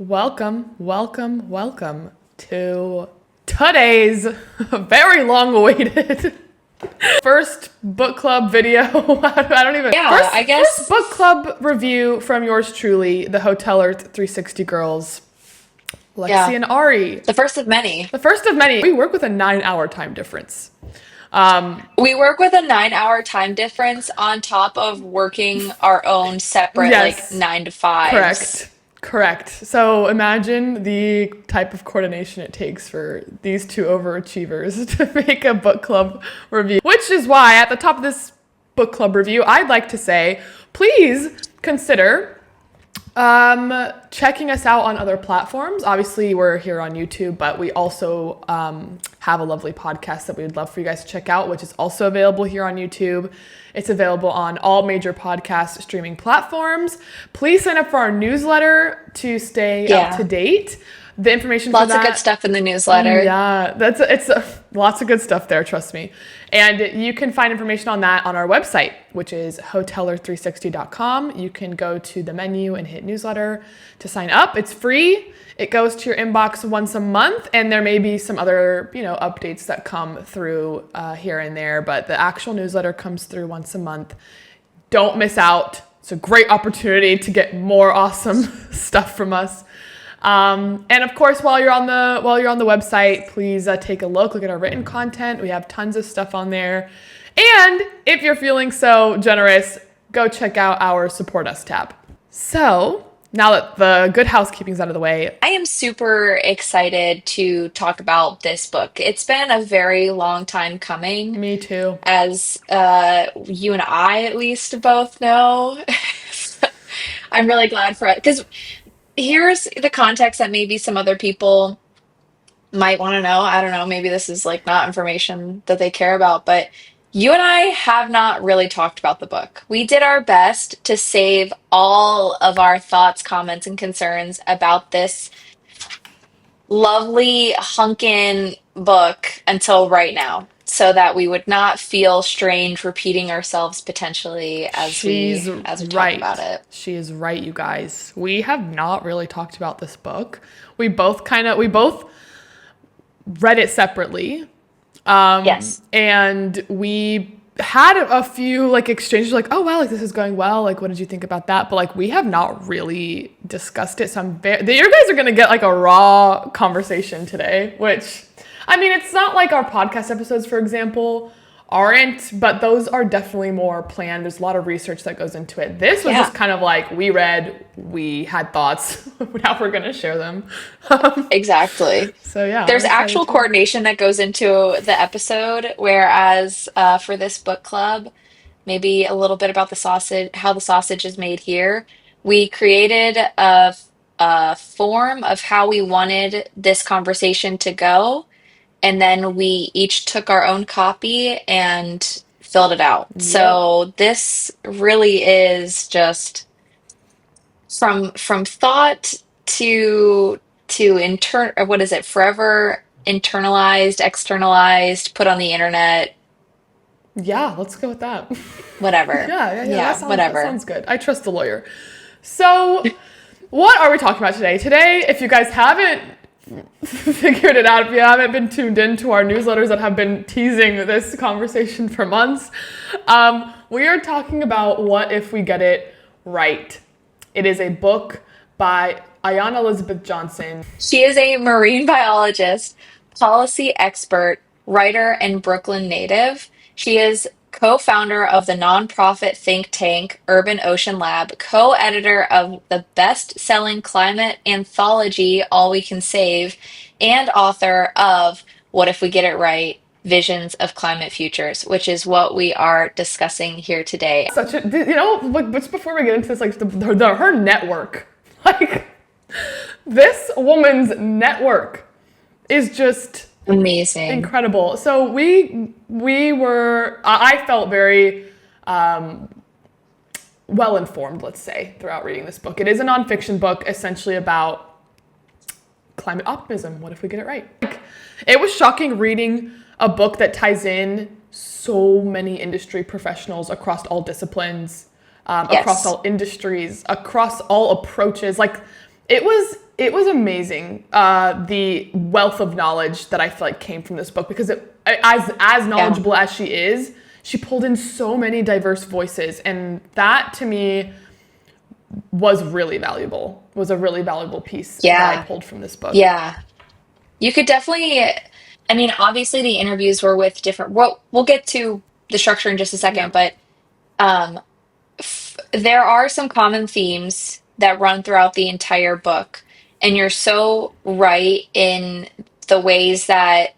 Welcome to today's very long-awaited first book club video. First book club review from yours truly, the Hotel Earth 360 girls, Lexi and Ari. The first of many. We work with a 9-hour time difference. We work with a 9-hour time difference on top of working our own separate, Yes, 9 to 5s. correct. So imagine the type of coordination it takes for these two overachievers to make a book club review. Which is why at the top of this book club review, I'd like to say, please consider checking us out on other platforms. Obviously, we're here on YouTube, but we also have a lovely podcast that we would love for you guys to check out, which is also available here on YouTube. It's available on all major podcast streaming platforms. Please sign up for our newsletter to stay up to date. The information Lots for that, of good stuff in the newsletter. Yeah, it's lots of good stuff there, trust me. And you can find information on that on our website, which is hoteler360.com. You can go to the menu and hit newsletter to sign up. It's free. It goes to your inbox once a month, and there may be some other, updates that come through here and there, but the actual newsletter comes through once a month. Don't miss out. It's a great opportunity to get more awesome stuff from us. And of course, while you're on the website, please take a look at our written content. We have tons of stuff on there. And if you're feeling so generous, go check out our Support Us tab. So now that the good housekeeping's out of the way, I am super excited to talk about this book. It's been a very long time coming, me too. as you and I at least both know. I'm really glad for it because here's the context that maybe some other people might want to know. I don't know, maybe this is like not information that they care about, but you and I have not really talked about the book. We did our best to save all of our thoughts, comments, and concerns about this lovely hunkin' book until right now, so that we would not feel strange repeating ourselves potentially as She's we talk about right. it. She is right, you guys. We have not really talked about this book. We both read it separately. Yes. And we had a few exchanges oh wow, this is going well, what did you think about that, but we have not really discussed it, so you guys are gonna get a raw conversation today, which I mean, it's not like our podcast episodes, for example, aren't, but those are definitely more planned. There's a lot of research that goes into it. This was just kind of we read, we had thoughts, now we're gonna share them. Exactly. So yeah, There's actual coordination that goes into the episode, whereas for this book club, maybe a little bit about the sausage, how the sausage is made here. We created a form of how we wanted this conversation to go, and then we each took our own copy and filled it out. Yep. So this really is just from thought to what is it, forever internalized, externalized, put on the internet, Yeah, let's go with that. whatever. That Yeah, whatever. sounds good. I trust the lawyer. So, what are we talking about today? Today, if you guys haven't figured it out, if you haven't been tuned into our newsletters that have been teasing this conversation for months, we are talking about What If We Get It Right. It is a book by Ayana Elizabeth Johnson. She is a marine biologist, policy expert, writer, and Brooklyn native. She is co-founder of the nonprofit think tank Urban Ocean Lab, co-editor of the best-selling climate anthology All We Can Save, and author of What If We Get It Right? Visions of Climate Futures, which is what we are discussing here today. Just before we get into this, her network, this woman's network is just Amazing. incredible. So I felt very well informed, let's say, throughout reading this book. It is a nonfiction book, essentially about climate optimism. What if we get it right? It was shocking reading a book that ties in so many industry professionals across all disciplines, across all industries, across all approaches. It it was amazing, the wealth of knowledge that I feel like came from this book, because as Yeah. knowledgeable as she is, she pulled in so many diverse voices, and that to me was a really valuable piece that I Yeah. pulled from this book. Yeah. You could definitely, I mean, obviously the interviews were with different, we'll get to the structure in just a Yeah. second, but um, there are some common themes that run throughout the entire book. And you're so right in the ways that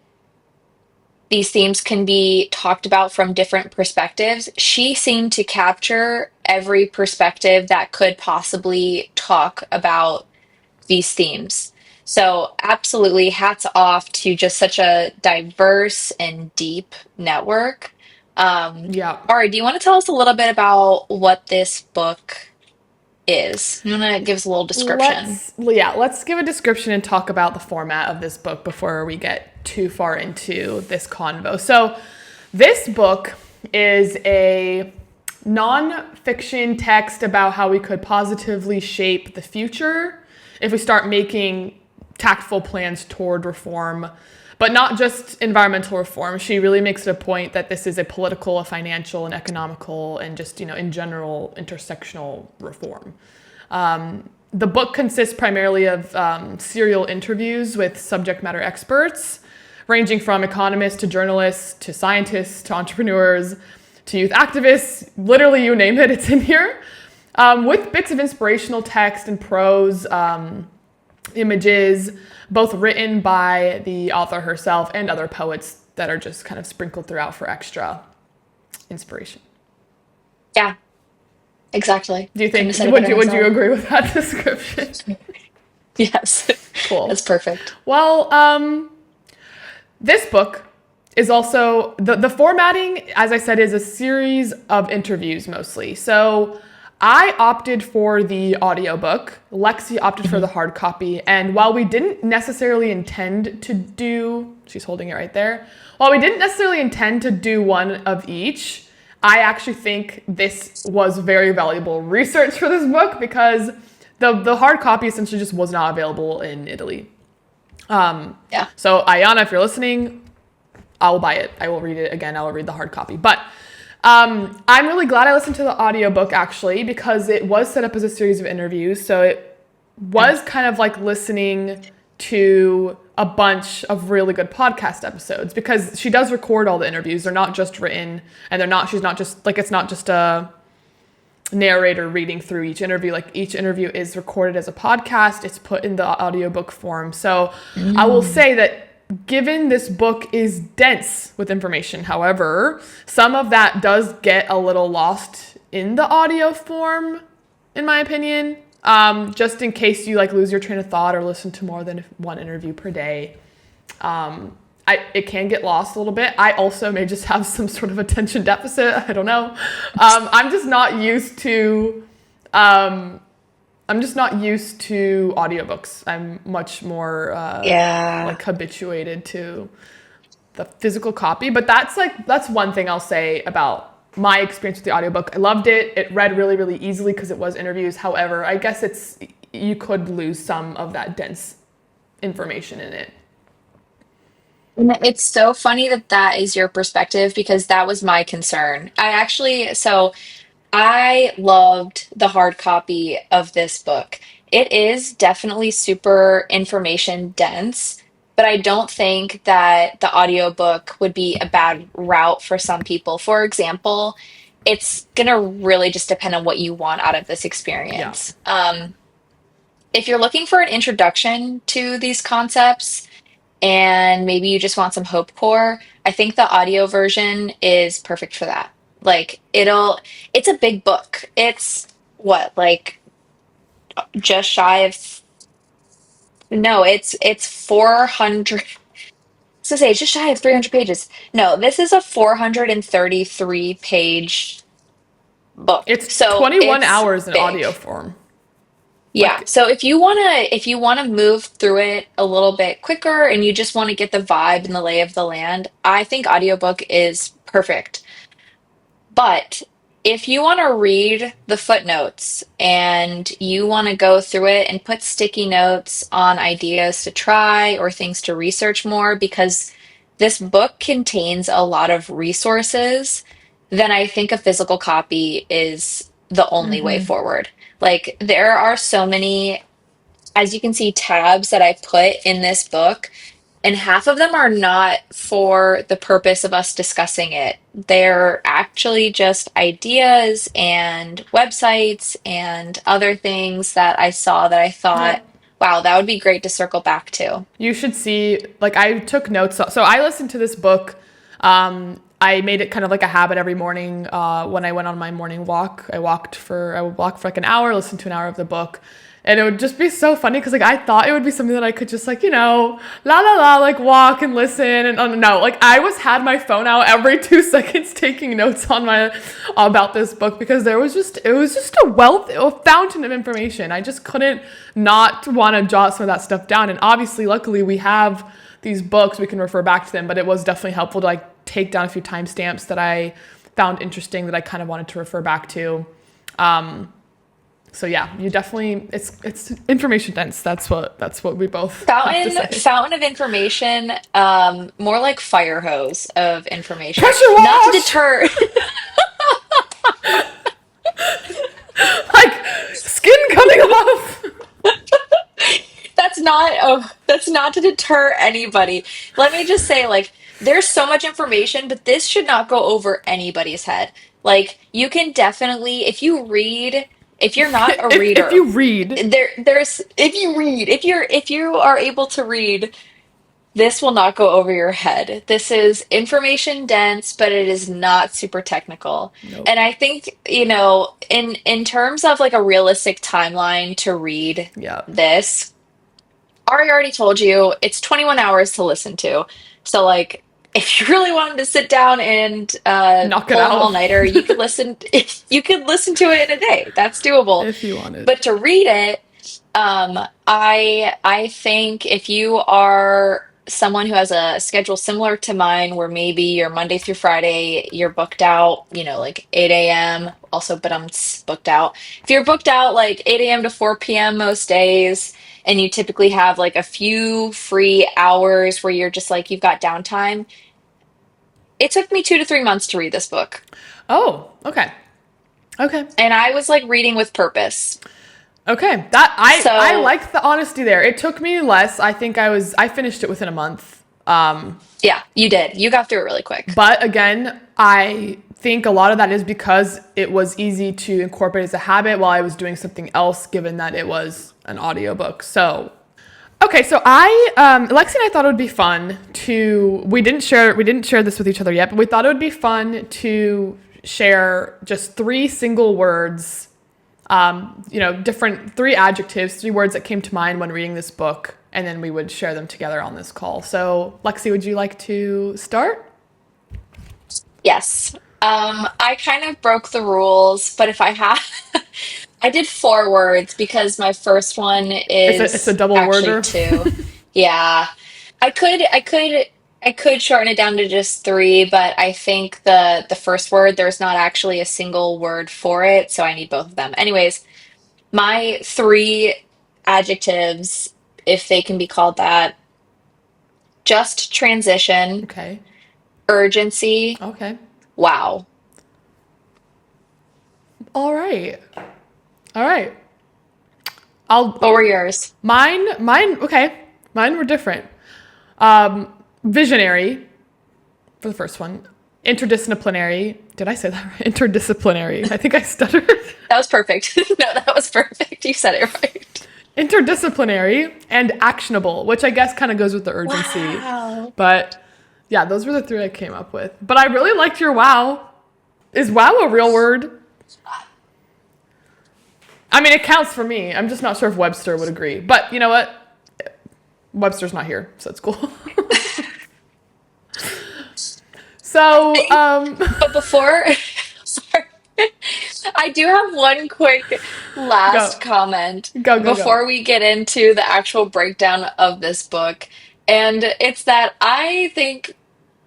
these themes can be talked about from different perspectives. She seemed to capture every perspective that could possibly talk about these themes. So, absolutely, hats off to just such a diverse and deep network. Yeah. Ari, do you want to tell us a little bit about what this book is? You want to give us a little description? Let's give a description and talk about the format of this book before we get too far into this convo. So, this book is a non-fiction text about how we could positively shape the future if we start making tactful plans toward reform, but not just environmental reform. She really makes it a point that this is a political, a financial, and economical, and just, in general, intersectional reform. The book consists primarily of serial interviews with subject matter experts, ranging from economists to journalists to scientists to entrepreneurs to youth activists. Literally, you name it, it's in here. With bits of inspirational text and prose, images, both written by the author herself and other poets that are just kind of sprinkled throughout for extra inspiration. Yeah, exactly. Do you Couldn't have think, said it would better you, would you myself. agree with that description? Yes, that's Cool. perfect. Well, this book is also, the formatting, as I said, is a series of interviews mostly. So I opted for the audiobook. Lexi opted for Mhm. the hard copy. And while we didn't necessarily intend to do, she's holding it right there. While we didn't necessarily intend to do one of each, I actually think this was very valuable research for this book, because the hard copy essentially just was not available in Italy. Yeah. So Ayana, if you're listening, I will buy it. I will read it again. I will read the hard copy. But I'm really glad I listened to the audiobook, actually, because it was set up as a series of interviews. So it was kind of like listening to a bunch of really good podcast episodes, because she does record all the interviews. They're not just written, and she's not just like, it's not just a narrator reading through each interview. Like, each interview is recorded as a podcast. It's put in the audiobook form. So I will Mm. say that given this book is dense with information, however, some of that does get a little lost in the audio form, in my opinion. Just in case you like lose your train of thought or listen to more than one interview per day. It can get lost a little bit. I also may just have some sort of attention deficit. I don't know. I'm just not used to audiobooks. I'm much more Yeah. like habituated to the physical copy. But that's one thing I'll say about my experience with the audiobook. I loved it. It read really, really easily because it was interviews. However, I guess you could lose some of that dense information in it. And it's so funny that that is your perspective because that was my concern. I loved the hard copy of this book. It is definitely super information dense, but I don't think that the audiobook would be a bad route for some people. For example, it's gonna really just depend on what you want out of this Yeah. experience. If you're looking for an introduction to these concepts, and maybe you just want some hope core, I think the audio version is perfect for that. It's a big book. It's what, like just shy of, no, it's 400, to say, it's just shy of 300 pages. No, this is a 433 page book. It's So 21 it's hours in big. audio form. Yeah. Like, So if you wanna move through it a little bit quicker and you just want to get the vibe and the lay of the land, I think audiobook is perfect. But if you want to read the footnotes and you want to go through it and put sticky notes on ideas to try or things to research more, because this book contains a lot of resources, then I think a physical copy is the only way forward. Like, there are so many, as you can see, tabs that I put in this book, and half of them are not for the purpose of us discussing it. They're actually just ideas and websites and other things that I saw that I thought, Yep. wow, that would be great to circle back to. You should see, like, I took notes. So I listened to this book. I made it kind of like a habit every morning when I went on my morning walk. I would walk for like an hour, listen to an hour of the book. And it would just be so funny because like I thought it would be something that I could just like, la la la, like walk and listen. And no, like I had my phone out every 2 seconds taking notes on my about this book because it was just a fountain of information. I just couldn't not want to jot some of that stuff down. And obviously, luckily, we have these books, we can refer back to them, but it was definitely helpful to like take down a few timestamps that I found interesting that I kind of wanted to refer back to. So yeah, you definitely it's information dense. That's what we both have to say. Fountain of information, more like fire hose of information. Pressure Not to wash, deter, like skin cutting off. that's not to deter anybody. Let me just say, like, there's so much information, but this should not go over anybody's head. Like, you can definitely, if you read, if you're not a If reader, you read, there's if you read, if you are able to read, this will not go over your head. This is information dense, but it is not super technical. nope. And I think, in terms of like a realistic timeline to read Yeah, this, Ari already told you it's 21 hours to listen to. So, like, if you really wanted to sit down and knock it pull an out all-nighter, you could listen to it in a day. That's doable. if you wanted. But to read it, I think if you are someone who has a schedule similar to mine, where maybe you're Monday through Friday, you're booked out, like 8 a.m. Also, but I'm booked out. If you're booked out like 8 a.m. to 4 p.m. most days, and you typically have like a few free hours where you're just like you've got downtime, it took me 2 to 3 months to read this book, Oh, okay, okay. and I was like reading with purpose. Okay, that I So like the honesty there. It took me less. I finished it within a month. yeah, you did. You got through it really quick. But again, I think a lot of that is because it was easy to incorporate as a habit while I was doing something else, given that it was an audiobook. So okay, so Lexi and I thought it would be fun to we didn't share this with each other yet, but we thought it would be fun to share just 3 single words, different 3 adjectives, 3 words that came to mind when reading this book, and then we would share them together on this call. So, Lexi, would you like to start? Yes. I kind of broke the rules, but if I have, I did 4 words because my first one It's a is double actually worder. 2. Yeah. I could, I could, I could shorten it down to just 3, but I think the first word, there's not actually a single word for it, so I need both of them. Anyways, my 3 adjectives, if they can be called that: just transition, Okay. urgency, Okay. wow. All right. All right. I'll What were yours? mine okay. Mine were different. Visionary for the first one. Interdisciplinary. Did I say that right? Interdisciplinary. I think I stuttered. That was perfect. No, that was perfect. You said it right. Interdisciplinary and actionable, which I guess kind of goes with the urgency. Wow. But yeah, those were the 3 I came up with. But I really liked your wow. Is wow a real word? I mean, it counts for me. I'm just not sure if Webster would agree. But you know what? Webster's not here, so it's cool. So, But before, sorry, I do have one quick go, last comment go. before we get into the actual breakdown of this book. And it's that I think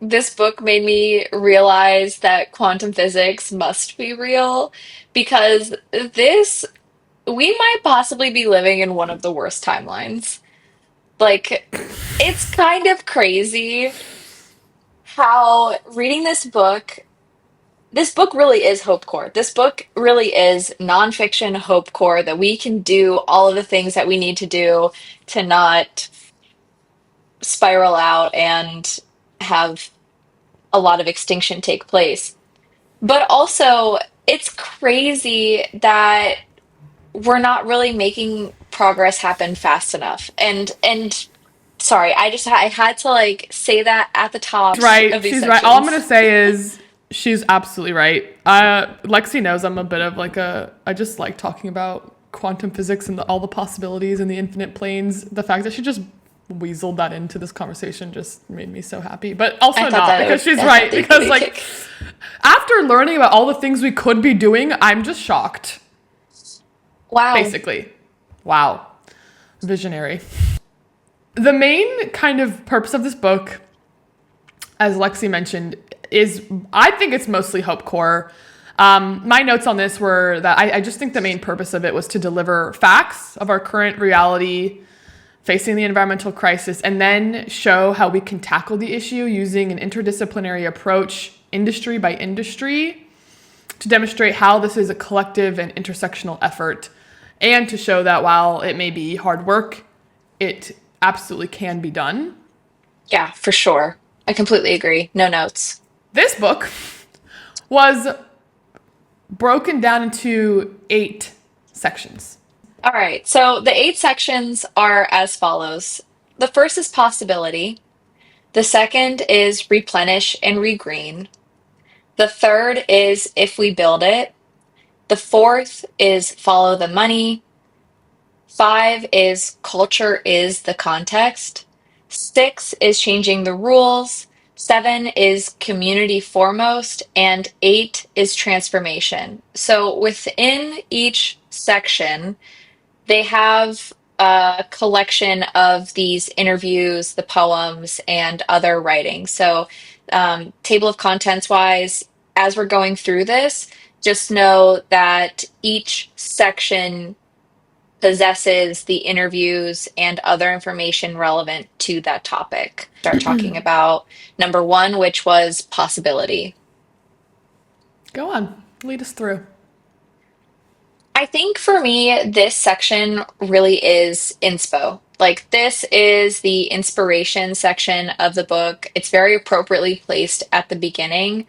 this book made me realize that quantum physics must be real because this, we might possibly be living in one of the worst timelines. Like, it's kind of crazy how reading this book really is hope core. This book really is nonfiction hope core that we can do all of the things that we need to do to not spiral out and have a lot of extinction take place. But also, it's crazy that we're not really making progress happen fast enough. And sorry, I had to like say that at the tops of Right. these She's right. All I'm sections. gonna say is she's absolutely right. Lexi knows I'm a bit of like I just like talking about quantum physics and all the possibilities and the infinite planes. The fact that she just weaseled that into this conversation just made me so happy. But I also thought not that it because would she's right. definitely give Because me a like kick. after learning about all the things we could be doing, I'm just shocked. Wow. Basically. Wow. Visionary. The main kind of purpose of this book, as Lexi mentioned, is I think it's mostly hope core. My notes on this were that I just think the main purpose of it was to deliver facts of our current reality facing the environmental crisis and then show how we can tackle the issue using an interdisciplinary approach, industry by industry, to demonstrate how this is a collective and intersectional effort, and to show that while it may be hard work, it absolutely can be done. Yeah, for sure. I completely agree. No notes. This book was broken down into 8 sections. All right. So the 8 sections are as follows. The first is possibility. The second is replenish and regreen. The third is if we build it. The fourth is follow the money. Five is culture is the context. Six is changing the rules. Seven is community foremost. And eight is transformation. So within each section, they have a collection of these interviews, the poems, and other writing. So, table of contents wise, as we're going through this, just know that each section possesses the interviews and other information relevant to that topic. Start talking about number one, which was possibility. Go on, lead us through. I think for me, this section really is inspo. Like, this is the inspiration section of the book. It's very appropriately placed at the beginning.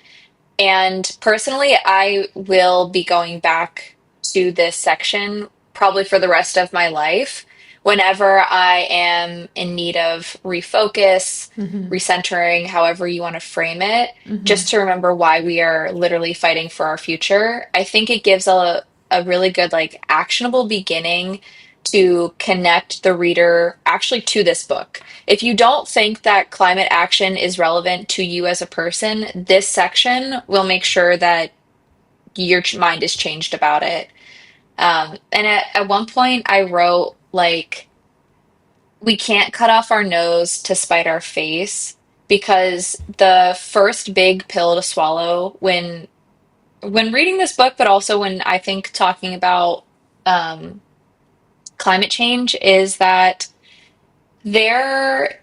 And personally, I will be going back to this section probably for the rest of my life whenever I am in need of refocus, recentering, however you want to frame it, just to remember why we are literally fighting for our future. I think it gives a really good, like, actionable beginning to connect the reader actually to this book. If you don't think that climate action is relevant to you as a person, this section will make sure that your mind is changed about it. And at one point, I wrote, like, we can't cut off our nose to spite our face because the first big pill to swallow when reading this book, but also when I think talking about um, climate change, is that there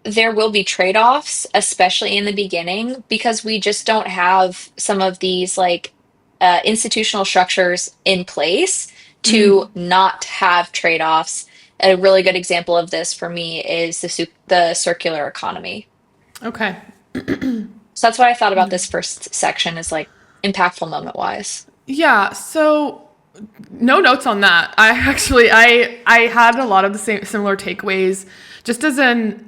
there will be trade-offs, especially in the beginning, because we just don't have some of these like institutional structures in place to not have trade-offs. A really good example of this for me is the circular economy. Okay. So that's what I thought about this first section is like impactful moment wise. Yeah, so no notes on that. I actually I had a lot of the same similar takeaways. Just as an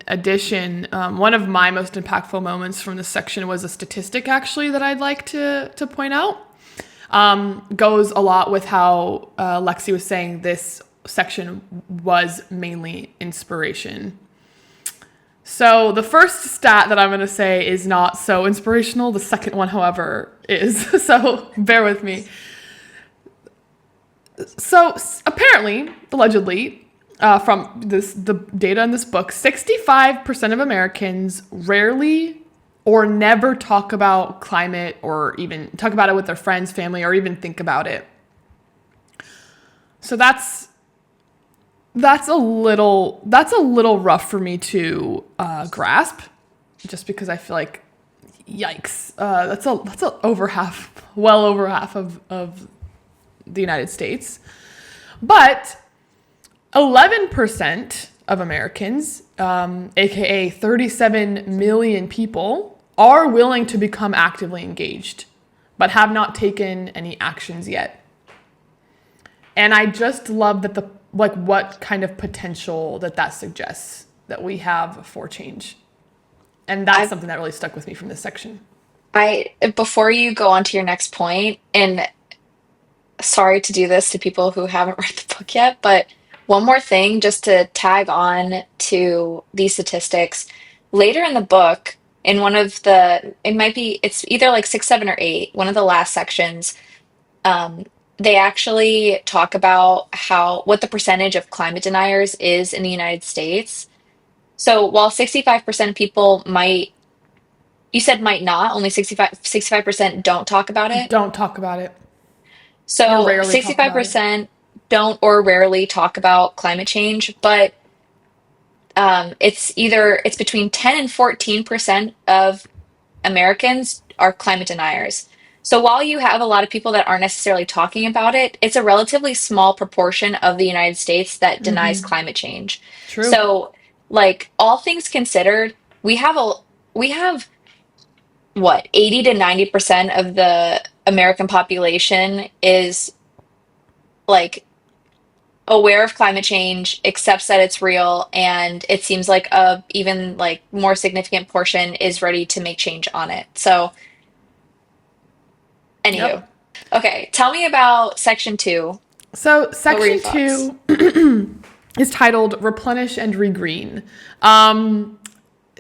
addition, one of my most impactful moments from this section was a statistic actually that I'd like to point out. Goes a lot with how Lexi was saying this section was mainly inspiration. So the first stat that I'm going to say is not so inspirational. The second one, however, is. So bear with me. So apparently, allegedly, from the data in this book, 65% of Americans rarely or never talk about climate or even talk about it with their friends, family, or even think about it. So that's a little rough for me to grasp, just because I feel like, yikes, that's well over half of the United States. But 11% of Americans, aka 37 million people, are willing to become actively engaged, but have not taken any actions yet. And I just love that what kind of potential that suggests that we have for change. And that's something that really stuck with me from this section. Before you go on to your next point, and sorry to do this to people who haven't read the book yet, but one more thing just to tag on to these statistics. Later in the book, in one of it's either like six, seven, or eight, one of the last sections, um, they actually talk about what the percentage of climate deniers is in the United States. So while 65% of people you said might not, only 65% don't talk about it. Don't talk about it, or So rarely talk about it. 65% don't or rarely talk about climate change, but it's between 10 and 14% of Americans are climate deniers. So while you have a lot of people that aren't necessarily talking about it, it's a relatively small proportion of the United States that denies climate change. True. So, like, all things considered, we have what, 80 to 90% of the American population is like aware of climate change, accepts that it's real, and it seems like a even like more significant portion is ready to make change on it. So, anywho, Yep. okay, tell me about section two. So What were your section thoughts? 2 is titled Replenish and Regreen.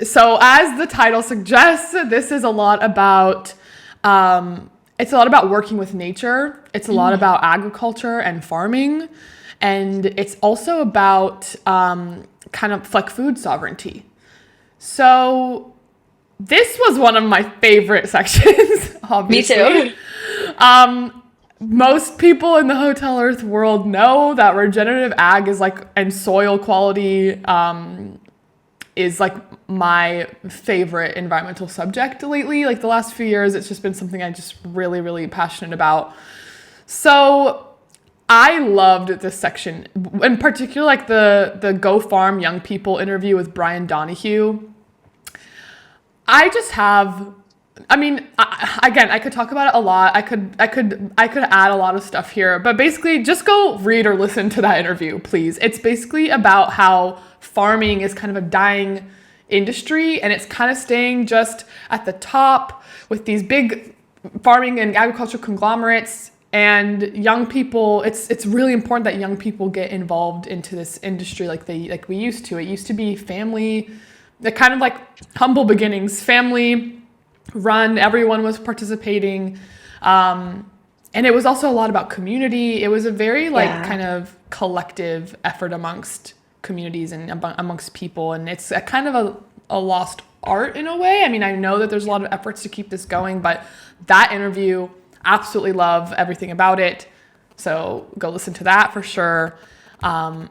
So as the title suggests, this is a lot about it's a lot about working with nature. It's a lot about agriculture and farming, and it's also about kind of like food sovereignty. So this was one of my favorite sections, Me obviously. too. Most people in the Hotel Earth world know that regenerative ag is like, and soil quality is like my favorite environmental subject lately. Like the last few years, it's just been something I'm just really, really passionate about. So I loved this section, in particular, like the Go Farm Young People interview with Brian Donahue. I just have, I mean, again, I could talk about it a lot. I could add a lot of stuff here, but basically, just go read or listen to that interview, please. It's basically about how farming is kind of a dying industry, and it's kind of staying just at the top with these big farming and agricultural conglomerates. And young people, it's really important that young people get involved into this industry like we used to. It used to be family, the kind of like humble beginnings, family run. Everyone was participating, and it was also a lot about community. It was a very like Yeah. kind of collective effort amongst communities and amongst people, and it's a kind of a lost art in a way. I mean, I know that there's a lot of efforts to keep this going, but that interview, absolutely love everything about it. So go listen to that for sure. And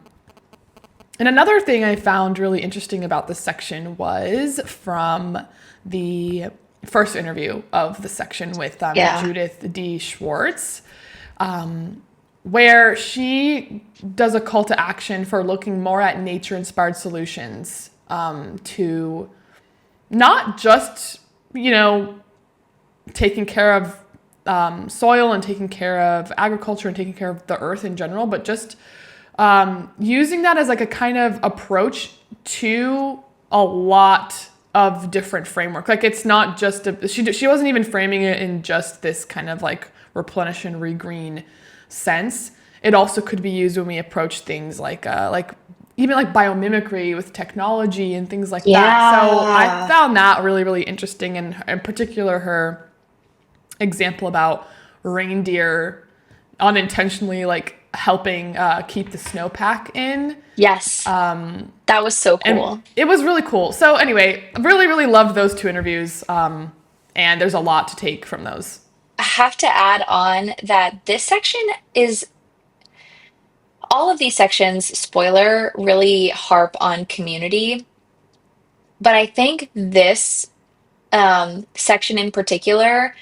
another thing I found really interesting about this section was from the first interview of the section with Yeah. Judith D. Schwartz, where she does a call to action for looking more at nature-inspired solutions to not just, taking care of soil and taking care of agriculture and taking care of the earth in general, but just using that as like a kind of approach to a lot of different framework. Like it's not just she wasn't even framing it in just this kind of like replenish and regreen sense. It also could be used when we approach things like even like biomimicry with technology and things like that. So I Yeah. found that really, really interesting, and in particular her example about reindeer unintentionally like helping keep the snowpack in. Yes. That was so And cool. it was really cool. So anyway, really, really loved those two interviews. And there's a lot to take from those. I have to add on that this section is all of these sections, spoiler, really harp on community. But I think this section in particular,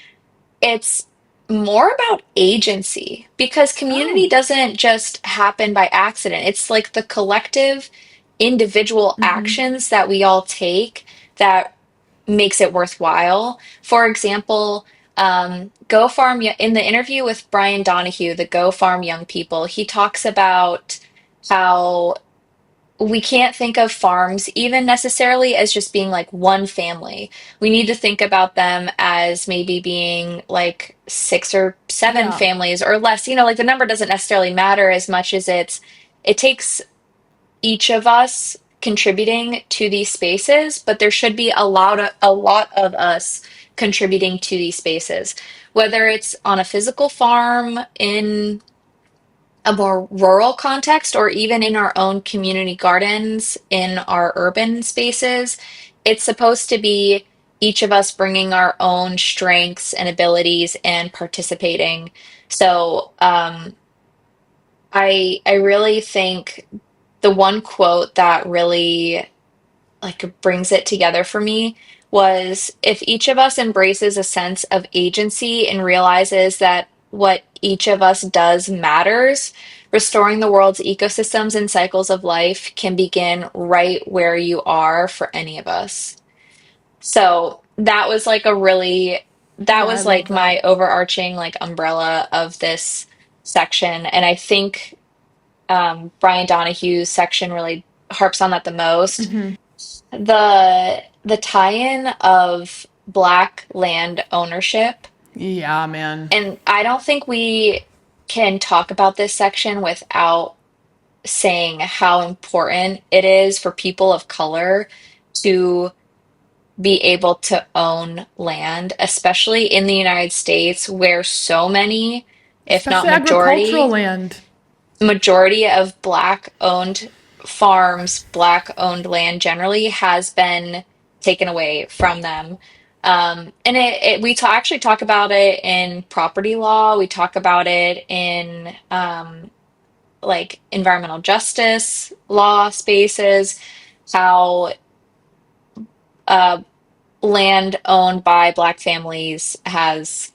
it's more about agency because community Oh. doesn't just happen by accident. It's like the collective, individual actions that we all take that makes it worthwhile. For example, Go Farm, in the interview with Brian Donahue, the Go Farm Young People, he talks about how we can't think of farms even necessarily as just being like one family. We need to think about them as maybe being like six or seven Yeah. families or less. Like the number doesn't necessarily matter as much as it takes each of us contributing to these spaces, but there should be a lot of us contributing to these spaces, whether it's on a physical farm in a more rural context or even in our own community gardens in our urban spaces. It's supposed to be each of us bringing our own strengths and abilities and participating. So I really think the one quote that really like brings it together for me was if each of us embraces a sense of agency and realizes that what each of us does matters, restoring the world's ecosystems and cycles of life can begin right where you are for any of us. So that Yeah, I was love like that. my overarching like umbrella of this section. And I think Brian Donahue's section really harps on that the most. The tie-in of Black land ownership, Yeah, man. and I don't think we can talk about this section without saying how important it is for people of color to be able to own land, especially in the United States, where so many, if not Especially agricultural majority, land. majority of black owned farms, black owned land generally has been taken away from them. And actually talk about it in property law. We talk about it in like environmental justice law spaces, how uh, land owned by black families has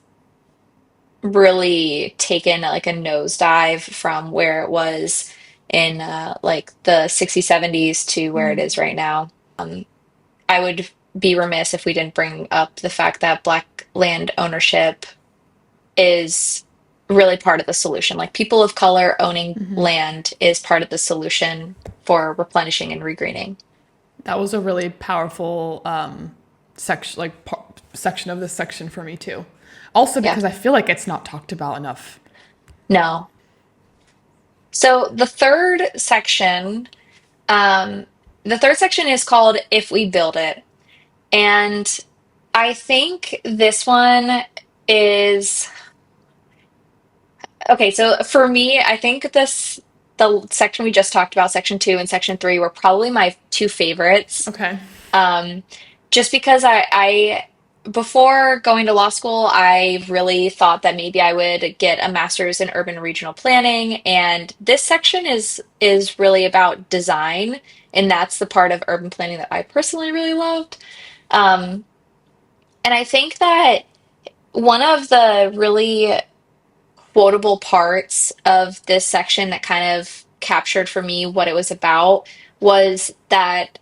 really taken like a nosedive from where it was in like the 60s, 70s to where it is right now. I would be remiss if we didn't bring up the fact that Black land ownership is really part of the solution. Like people of color owning land is part of the solution for replenishing and regreening. That was a really powerful section, section of this section for me too. Also, Yeah, because I feel like it's not talked about enough. no. So um, the third section is called If We Build It. And I think this one is okay. So for me, I think the section we just talked about, section two and section three, were probably my two favorites. Okay. Um, just because I before going to law school, I really thought that maybe I would get a master's in urban and regional planning, and this section is really about design, and that's the part of urban planning that I personally really loved. Um, and I think that one of the really quotable parts of this section that kind of captured for me what it was about was that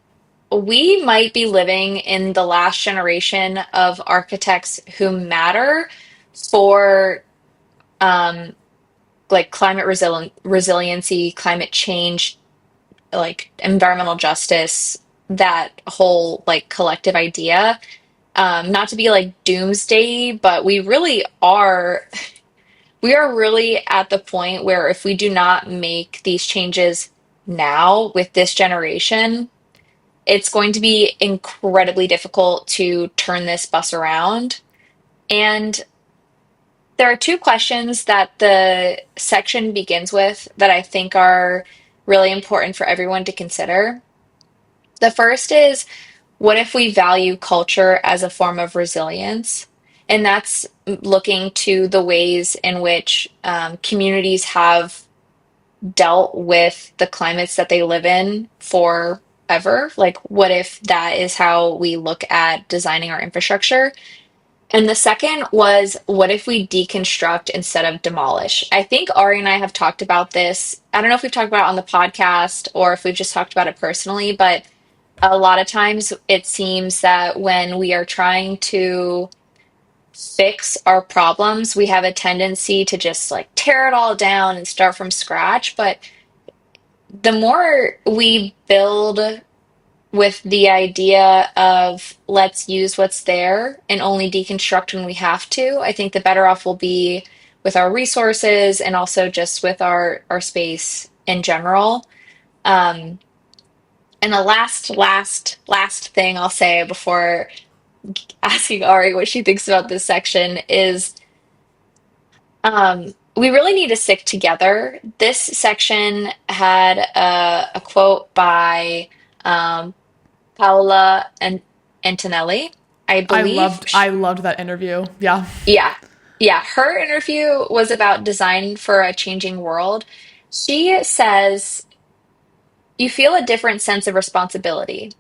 we might be living in the last generation of architects who matter for um, like resiliency, climate change, like environmental justice, that whole like collective idea. Not to be like doomsday, but we are really at the point where if we do not make these changes now with this generation, it's going to be incredibly difficult to turn this bus around. And There are two questions that the section begins with that I think are really important for everyone to consider. The first is, what if we value culture as a form of resilience? And that's looking to the ways in which communities have dealt with the climates that they live in forever. Like, what if that is how we look at designing our infrastructure? And the second was, what if we deconstruct instead of demolish? I think Ari and I have talked about this. I don't know if we've talked about it on the podcast or if we've just talked about it personally, but a lot of times it seems that when we are trying to fix our problems, we have a tendency to just like tear it all down and start from scratch. But the more we build with the idea of let's use what's there and only deconstruct when we have to, I think the better off we'll be with our resources and also just with our space in general. Um, and the last thing I'll say before asking Ari what she thinks about this section is we really need to stick together. This section had a quote by um, Paola and Antonelli, I I believe. loved I loved that interview. Yeah. Yeah. Yeah. Her interview was about design for a changing world. She says, you feel a different sense of responsibility.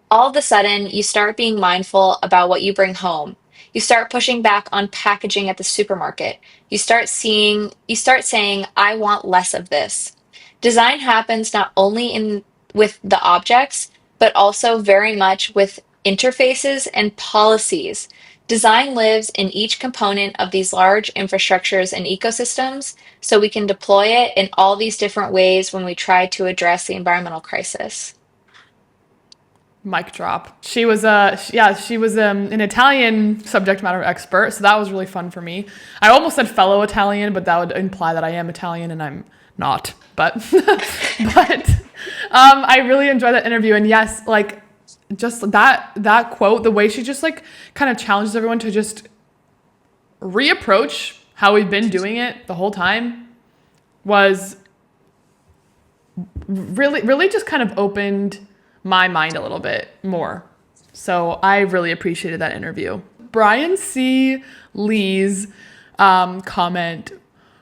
All of a sudden, you start being mindful about what you bring home. You start pushing back on packaging at the supermarket. You start saying, I want less of this. Design happens not only in with the objects, but also very much with interfaces and policies. Design lives in each component of these large infrastructures and ecosystems, so we can deploy it in all these different ways when we try to address the environmental crisis. Mic drop. She was an Italian subject matter expert, so that was really fun for me. I almost said fellow Italian, but that would imply that I am Italian and I'm not. But but I really enjoyed that interview, and yes, like just that quote, the way she just like kind of challenges everyone to just reapproach how we've been doing it the whole time was really just kind of opened my mind a little bit more. So I really appreciated that interview. Brian C. Lee's comment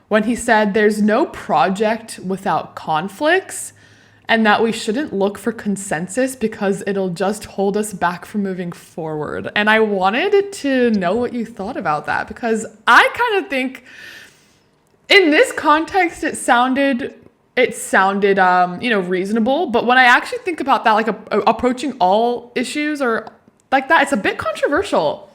when he said there's no project without conflicts and that we shouldn't look for consensus because it'll just hold us back from moving forward. And I wanted to know what you thought about that because I kind of think in this context it sounded reasonable, but when I actually think about that, like approaching all issues or like that, it's a bit controversial.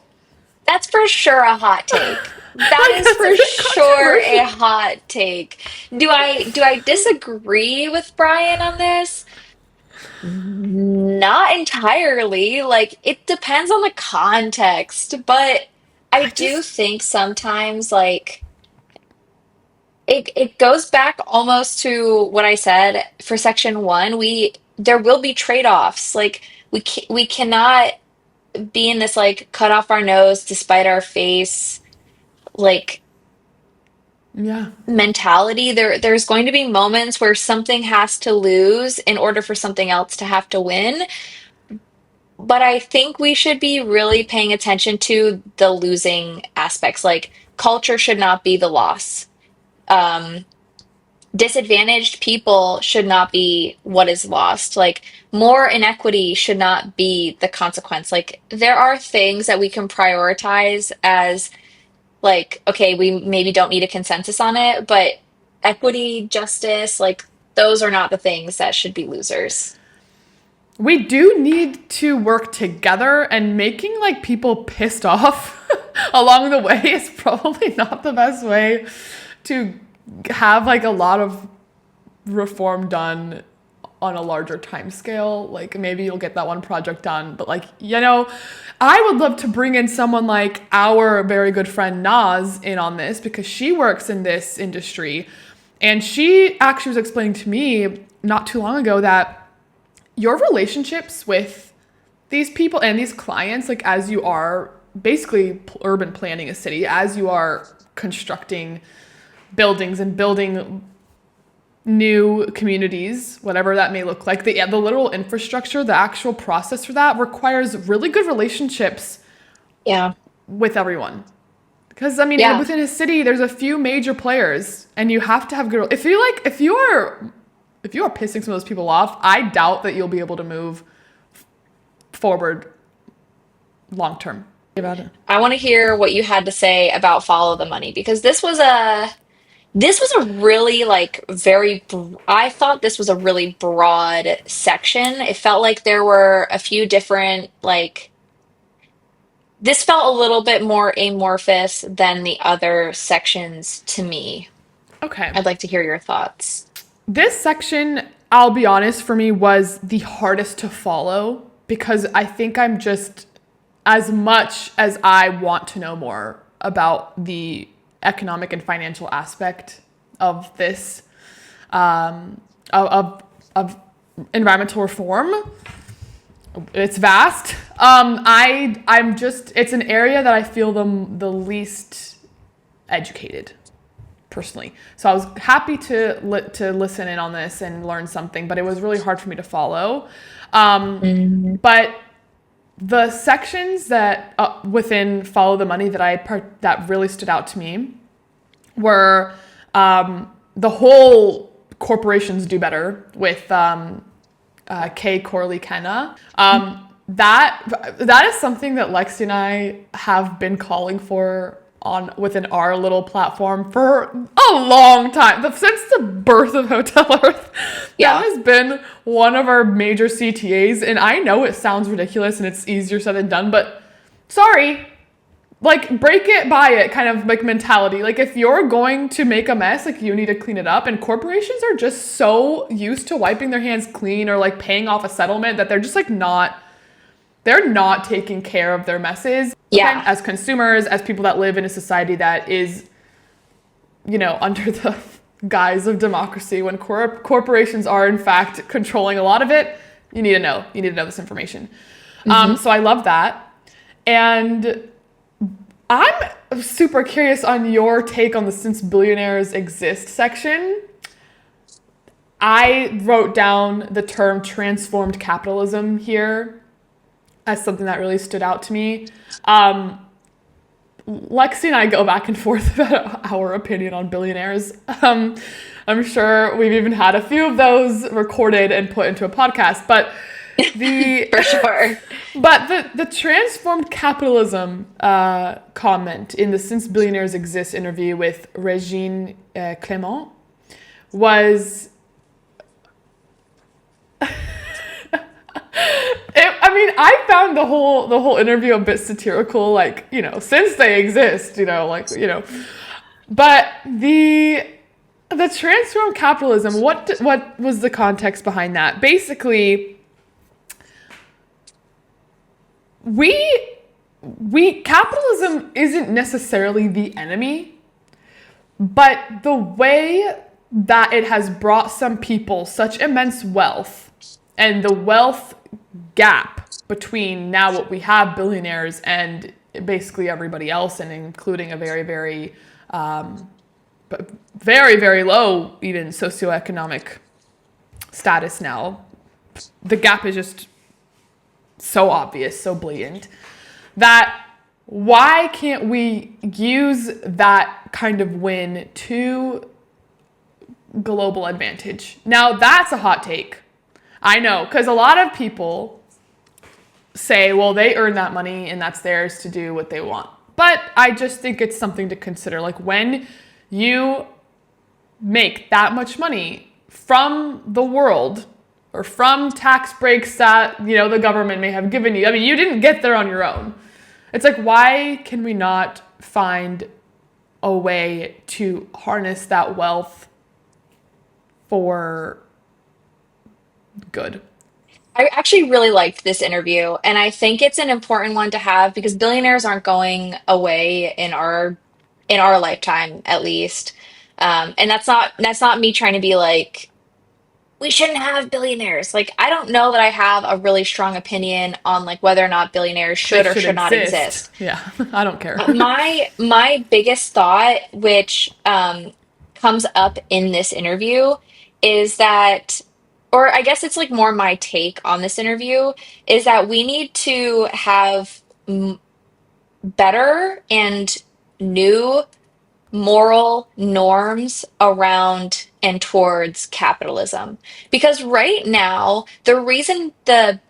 That's for sure a hot take. That Like is that's a for bit sure a controversial. hot take. Do I disagree with Brian on this? Not entirely. Like it depends on the context, but I I do just think sometimes like it goes back almost to what I said for section 1. We there will be trade-offs. Like we cannot be in this like cut off our nose despite our face like yeah. mentality. There's going to be moments where something has to lose in order for something else to have to win. But I think we should be really paying attention to the losing aspects. Like culture should not be the loss. Um, Disadvantaged people should not be what is lost. Like more inequity should not be the consequence. Like there are things that we can prioritize as like, okay, we maybe don't need a consensus on it, but equity, justice, like those are not the things that should be losers. We do need to work together and making like people pissed off along the way is probably not the best way to have like a lot of reform done on a larger time scale. Like maybe you'll get that one project done, but like, I would love to bring in someone like our very good friend Naz in on this because she works in this industry. And she actually was explaining to me not too long ago that your relationships with these people and these clients, like as you are basically urban planning a city, as you are constructing buildings and building new communities, whatever that may look like. The literal infrastructure, the actual process for that requires really good relationships Yeah. with everyone. Because I mean, Yeah. within a city, there's a few major players, and you have to have good. If you are pissing some of those people off, I doubt that you'll be able to move forward long term. About it. I want to hear what you had to say about Follow the Money because this was a really like I thought this was a really broad section. It felt like there were a few different like this felt a little bit more amorphous than the other sections to me. Okay. I'd like to hear your thoughts. This section, I'll be honest, for me was the hardest to follow because I think I'm just, as much as I want to know more about the economic and financial aspect of this, of environmental reform, it's vast. I'm just, it's an area that I feel the least educated personally. So I was happy to listen in on this and learn something, but it was really hard for me to follow. But the sections that within Follow the Money that really stood out to me were the whole corporations do better with Kay Corley Kenna. That is something that Lexi and I have been calling for on within our little platform for a long time. Since the birth of Hotel Earth, that Yeah. has been one of our major CTAs. And I know it sounds ridiculous and it's easier said than done, but sorry, like break it, buy it kind of like mentality. Like if you're going to make a mess, like you need to clean it up. And corporations are just so used to wiping their hands clean or like paying off a settlement that they're just like they're not taking care of their messes. Yeah. As consumers, as people that live in a society that is, under the guise of democracy, when corporations are in fact controlling a lot of it, you need to know this information. So I love that. And I'm super curious on your take on the Since Billionaires Exist section. I wrote down the term transformed capitalism here as something that really stood out to me. Lexi and I go back and forth about our opinion on billionaires. I'm sure we've even had a few of those recorded and put into a podcast, but For sure. the transformed capitalism comment in the Since Billionaires Exist interview with Regine Clément was I found the whole interview a bit satirical, like, since they exist, but the transformed capitalism, what was the context behind that? Basically, capitalism isn't necessarily the enemy, but the way that it has brought some people such immense wealth and the wealth gap between now what we have billionaires and basically everybody else, and including a very, very, very, very low even socioeconomic status now. The gap is just so obvious, so blatant, that why can't we use that kind of win to global advantage? Now, that's a hot take. I know, because a lot of people say, well, they earn that money and that's theirs to do what they want. But I just think it's something to consider. Like when you make that much money from the world or from tax breaks that, the government may have given you. I mean, you didn't get there on your own. It's like, why can we not find a way to harness that wealth for good? I actually really liked this interview, and I think it's an important one to have because billionaires aren't going away in our lifetime, at least. And that's not me trying to be like we shouldn't have billionaires. Like, I don't know that I have a really strong opinion on like whether or not billionaires They should or should should not exist. exist. Yeah, I don't care. My biggest thought, which comes up in this interview, is that, or I guess it's like more my take on this interview, is that we need to have better and new moral norms around and towards capitalism. Because right now, the reason the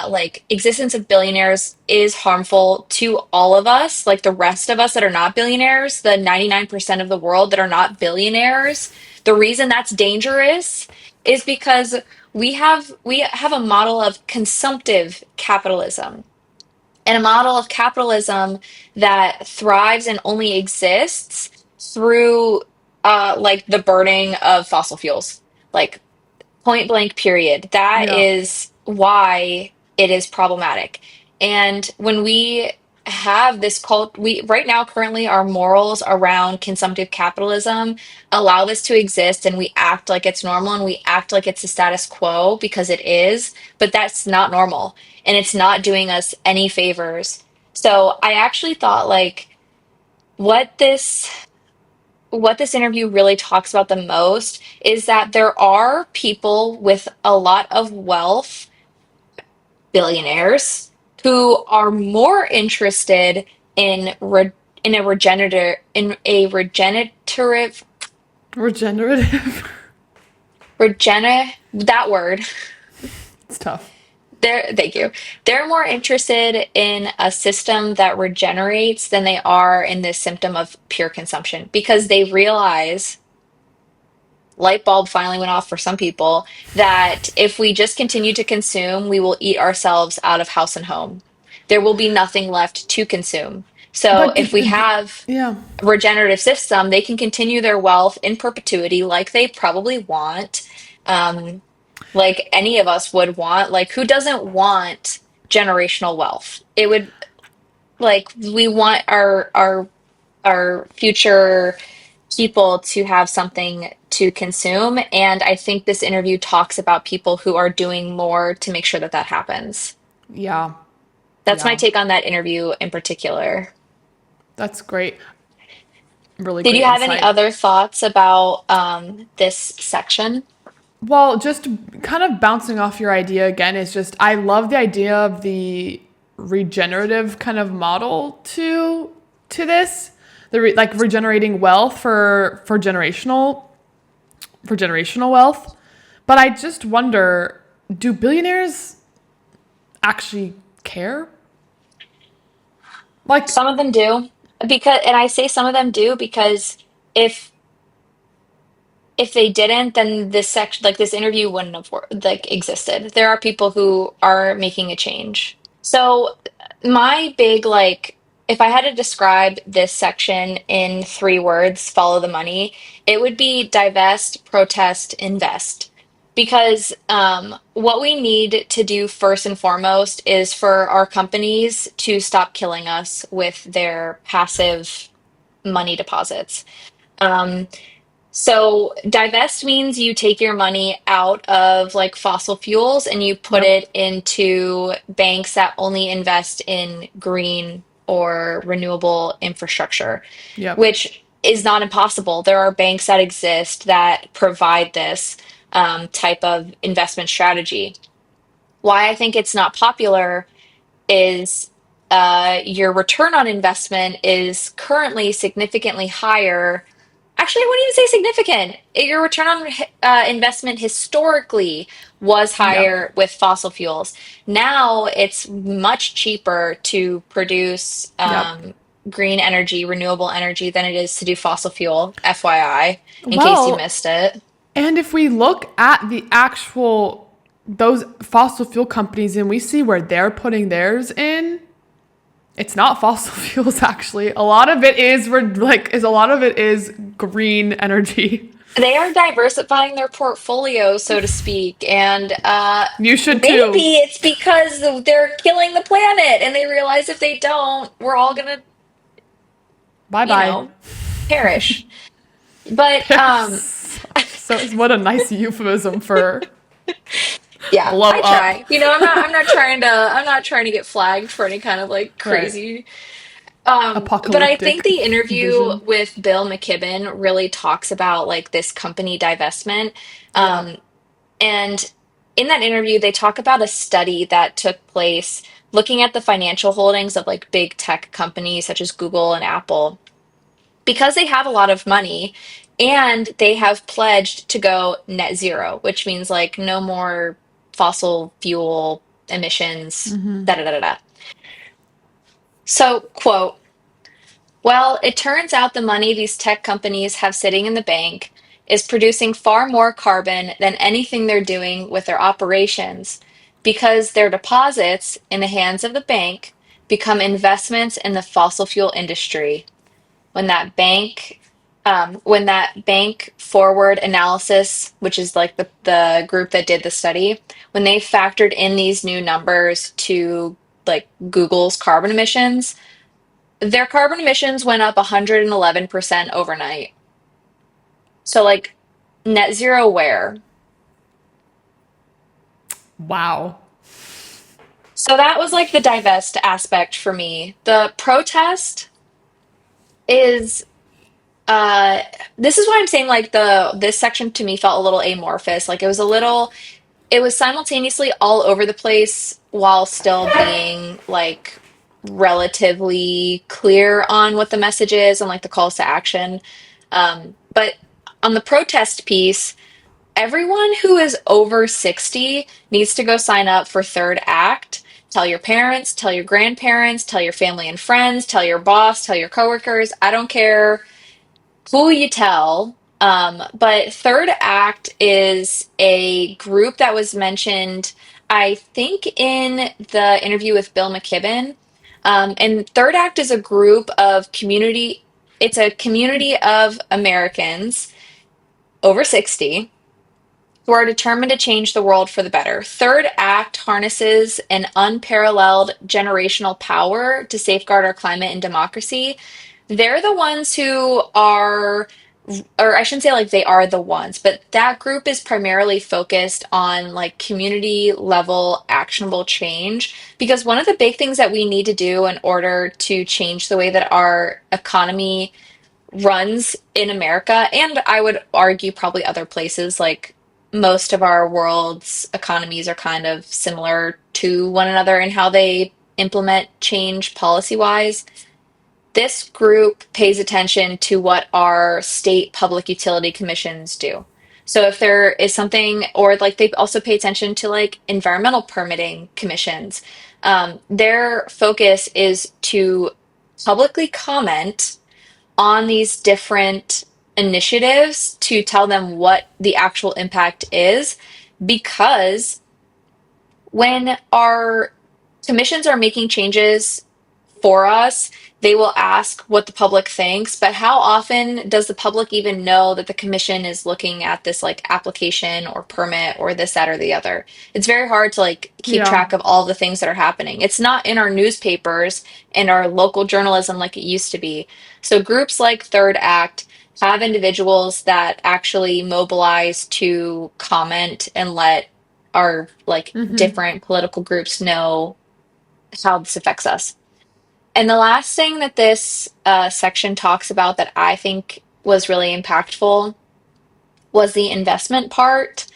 like existence of billionaires is harmful to all of us, like the rest of us that are not billionaires, the 99% of the world that are not billionaires, the reason that's dangerous is because we have a model of consumptive capitalism and a model of capitalism that thrives and only exists through like the burning of fossil fuels, like point blank period. That Yeah. is why it is problematic. And when we have this cult, we right now currently our morals around consumptive capitalism allow this to exist, and we act like it's normal and we act like it's the status quo because it is, but that's not normal and it's not doing us any favors. So I actually thought like what this what this interview really talks about the most is that there are people with a lot of wealth, billionaires, who are more interested in a regenerative Regenerative. that word. It's tough. Thank you. They're more interested in a system that regenerates than they are in this symptom of pure consumption because they realize, light bulb finally went off for some people, that if we just continue to consume, we will eat ourselves out of house and home. There will be nothing left to consume. So But if we have yeah. a regenerative system, they can continue their wealth in perpetuity like they probably want, um, like any of us would want. Like, who doesn't want generational wealth? It would, like, we want our future people to have something to consume. And I think this interview talks about people who are doing more to make sure that that happens. Yeah. That's my Yeah. take on that interview in particular. That's great. Really Did great you have any insight. other thoughts about this section? Well, just kind of bouncing off your idea again is just I love the idea of the regenerative kind of model to this, like regenerating wealth for generational wealth. But I just wonder, do billionaires actually care? Like, Some of them do, because, and I say some of them do because if if they didn't, then this section, like this interview, wouldn't have like existed. There are people who are making a change. So my big like, if I had to describe this section in 3 words, follow the money, it would be divest, protest, invest. Because what we need to do first and foremost is for our companies to stop killing us with their passive money deposits. Um, so divest means you take your money out of like fossil fuels and you put yep, it into banks that only invest in green or renewable infrastructure, yep, which is not impossible. There are banks that exist that provide this type of investment strategy. Why I think it's not popular is your return on investment is currently significantly higher. Actually, I wouldn't even say significant. Your return on investment historically was yep, higher with fossil fuels. Now it's much cheaper to produce yep. green energy, renewable energy, than it is to do fossil fuel, FYI, in case you Well, missed it. and if we look at the actual those fossil fuel companies and we see where they're putting theirs in, it's not fossil fuels actually. A lot of it is a lot of it is green energy. They are diversifying their portfolio, so to speak, and You should too. maybe it's because they're killing the planet, and they realize if they don't, we're all gonna, Bye you bye. know, perish. But Sucks. So what a nice euphemism for Yeah, blow I up. try. You know, I'm not trying to get flagged for any kind of like Right. crazy. But I think Apocalyptic the interview vision. with Bill McKibben really talks about like this company divestment. Yeah. Um, and in that interview, they talk about a study that took place looking at the financial holdings of like big tech companies such as Google and Apple because they have a lot of money and they have pledged to go net zero, which means like no more fossil fuel emissions, da da da da. Da. So, quote, well, it turns out the money these tech companies have sitting in the bank is producing far more carbon than anything they're doing with their operations because their deposits in the hands of the bank become investments in the fossil fuel industry. When that bank when that bank forward analysis, which is like the group that did the study, when they factored in these new numbers to like Google's carbon emissions, their carbon emissions went up 111% overnight. So like net zero where? Wow. So that was like the divest aspect for me. The protest is uh this is why I'm saying like the this section to me felt a little amorphous. Like it was simultaneously all over the place while still being like relatively clear on what the message is and like the calls to action. But on the protest piece, everyone who is over 60 needs to go sign up for Third Act. Tell your parents, tell your grandparents, tell your family and friends, tell your boss, tell your coworkers. I don't care who you tell. But Third Act is a group that was mentioned, I think, in the interview with Bill McKibben. And Third Act is a group of community, it's a community of Americans over 60 who are determined to change the world for the better. Third Act harnesses an unparalleled generational power to safeguard our climate and democracy. They're the ones who are, or I shouldn't say like they are the ones, but that group is primarily focused on like community level actionable change. Because one of the big things that we need to do in order to change the way that our economy runs in America, and I would argue probably other places, like most of our world's economies are kind of similar to one another in how they implement change policy wise. This group pays attention to what our state public utility commissions do. So if there is something, or like they also pay attention to like environmental permitting commissions, their focus is to publicly comment on these different initiatives to tell them what the actual impact is because when our commissions are making changes for us, they will ask what the public thinks, but how often does the public even know that the commission is looking at this like application or permit or this, that, or the other? It's very hard to like keep Yeah. track of all the things that are happening. It's not in our newspapers and our local journalism like it used to be. So groups like Third Act have individuals that actually mobilize to comment and let our like different political groups know how this affects us. And the last thing that this section talks about that I think was really impactful was the investment part.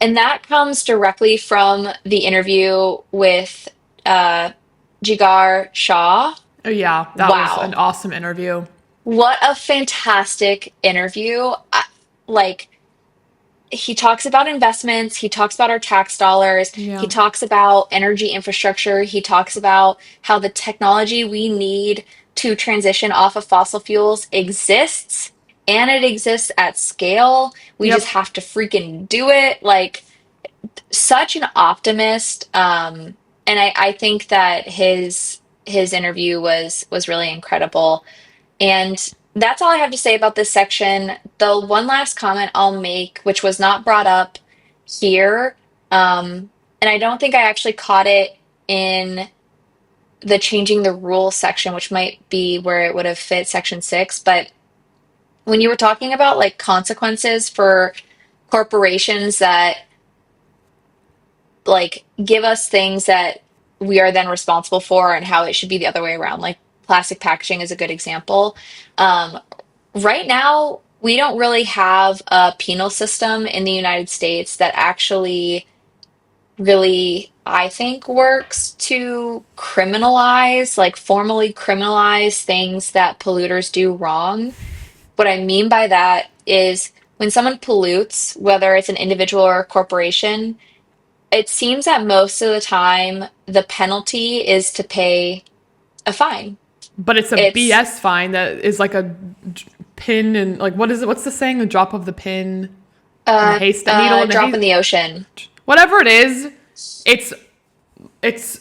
And that comes directly from the interview with uh, Jigar Shah. Oh, yeah. That was an Wow. awesome interview. What a fantastic interview. Like, he talks about investments, he talks about our tax dollars, he Yeah. talks about energy infrastructure, he talks about how the technology we need to transition off of fossil fuels exists and it exists at scale. We just Yep. have to freaking do it. Like such an optimist. And I think that his interview was really incredible. And that's all I have to say about this section. The one last comment I'll make, which was not brought up here, and I don't think I actually caught it in the changing the rules section, which might be where it would have fit section 6, but when you were talking about like consequences for corporations that like give us things that we are then responsible for and how it should be the other way around, like plastic packaging is a good example. Um, right now, we don't really have a penal system in the United States that actually really, I think, works to criminalize, like formally criminalize things that polluters do wrong. What I mean by that is when someone pollutes, whether it's an individual or a corporation, it seems that most of the time the penalty is to pay a fine. But it's a It's BS fine that is like a pin and like what is it? What's the saying? The drop of the pin and the haystack needle a and the drop in the ocean. whatever it is. It's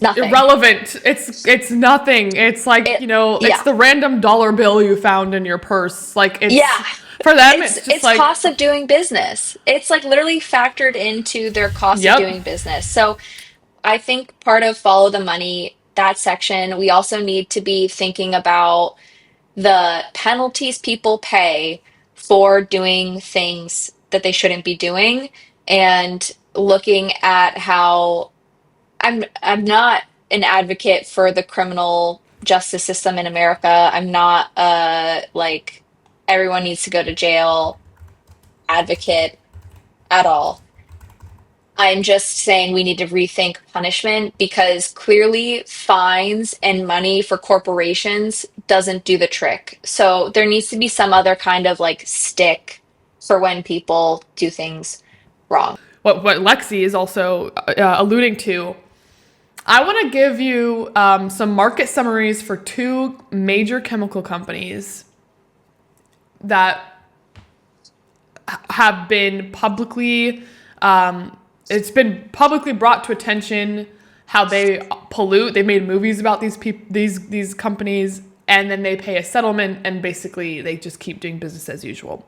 Nothing. irrelevant. It's nothing. It's like, It, it's yeah. the random dollar bill you found in your purse. Like it's Yeah. for them It's it's just it's like, cost of doing business. It's like literally factored into their cost of yep. doing business. So I think part of follow the money, that section, we also need to be thinking about the penalties people pay for doing things that they shouldn't be doing and looking at how I'm not an advocate for the criminal justice system in America. I'm not like everyone needs to go to jail advocate at all. I'm just saying we need to rethink punishment because clearly fines and money for corporations doesn't do the trick. So there needs to be some other kind of like stick for when people do things wrong. What Lexi is also alluding to. I want to give you some market summaries for two major chemical companies that have been publicly, it's been publicly brought to attention how they pollute. They've made movies about these companies, and then they pay a settlement, and basically they just keep doing business as usual.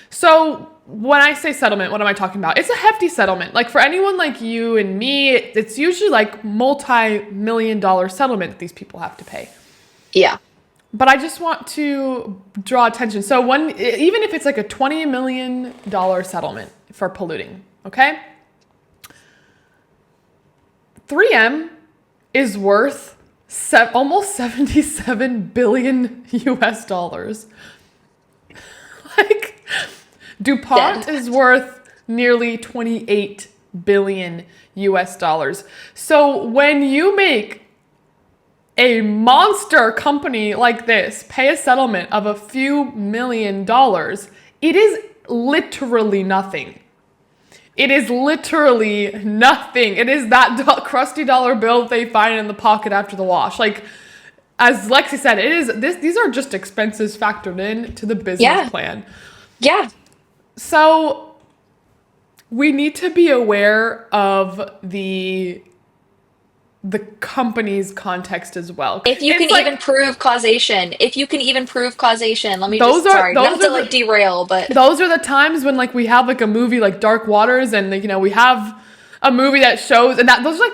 So when I say settlement, what am I talking about? It's a hefty settlement. Like for anyone like you and me, it's usually like multi-million-dollar settlement that these people have to pay. Yeah. But I just want to draw attention. So even if it's like a $20 million settlement for polluting, okay? 3M is worth almost 77 billion US dollars. Like DuPont Dead. is worth nearly 28 billion US dollars. So when you make a monster company like this pay a settlement of a few $1,000,000, it is literally nothing. It is literally nothing. It is that crusty dollar bill that they find in the pocket after the wash. Like, as Lexi said, these are just expenses factored in to the business Yeah. plan. Yeah. So we need to be aware of the company's context as well. If you It's can like even prove causation, if you can even prove causation, let me those just, are sorry, those not to are like the derail, but those are the times when like we have like a movie like Dark Waters, and like, we have a movie that shows, and that those are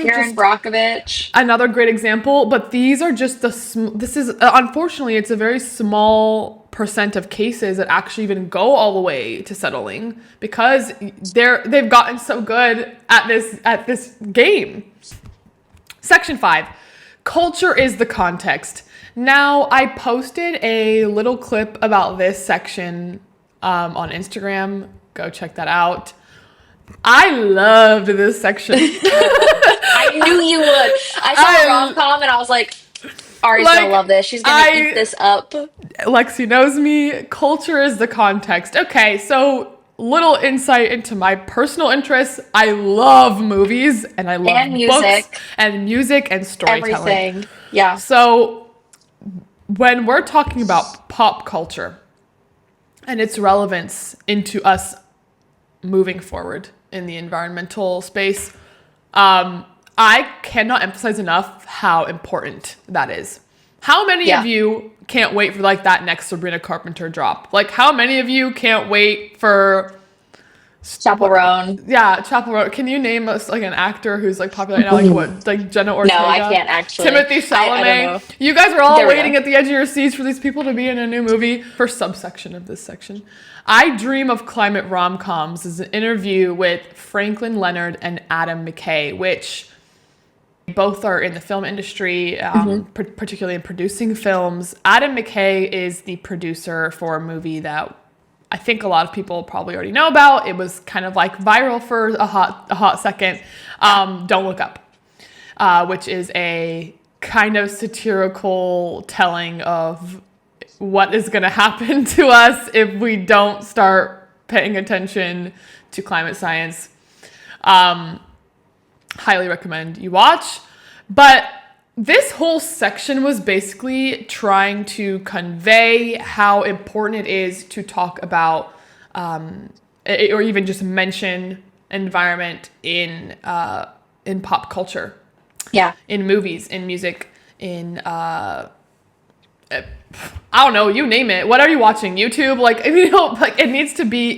Aaron just Brockovich. another great example. But these are just this is unfortunately it's a very small percent of cases that actually even go all the way to settling because they've gotten so good at this game. Section 5, culture is the context. Now, I posted a little clip about this section on Instagram. Go check that out. I loved this section. I knew you would. I saw a rom-com and I was like, Ari's gonna love this. She's gonna eat this up. Lexi knows me. Culture is the context. Okay, so little insight into my personal interests. I love movies and I love And books music. and music and storytelling. Everything. Yeah. So when we're talking about pop culture and its relevance into us moving forward in the environmental space, I cannot emphasize enough how important that is. How many Yeah. of you can't wait for like that next Sabrina Carpenter drop? Like how many of you can't wait for Chappell Roan. Yeah, Chappell Roan. Can you name us like an actor who's like popular right now? Like what? Like Jenna No, I Ortega, can't actually. Timothy I don't Chalamet. know. You guys were all There we waiting go. at the edge of your seats for these people to be in a new movie. First subsection of this section. I Dream of Climate Rom-Coms is an interview with Franklin Leonard and Adam McKay, which both are in the film industry, particularly in producing films. Adam McKay is the producer for a movie that I think a lot of people probably already know about. It was kind of like viral for a hot second. Don't Look Up, which is a kind of satirical telling of what is going to happen to us if we don't start paying attention to climate science. Highly recommend you watch. But this whole section was basically trying to convey how important it is to talk about or even just mention environment in pop culture, Yeah. in movies, in music, in I don't know, you name it. What are you watching? YouTube? Like, you know, like it needs to be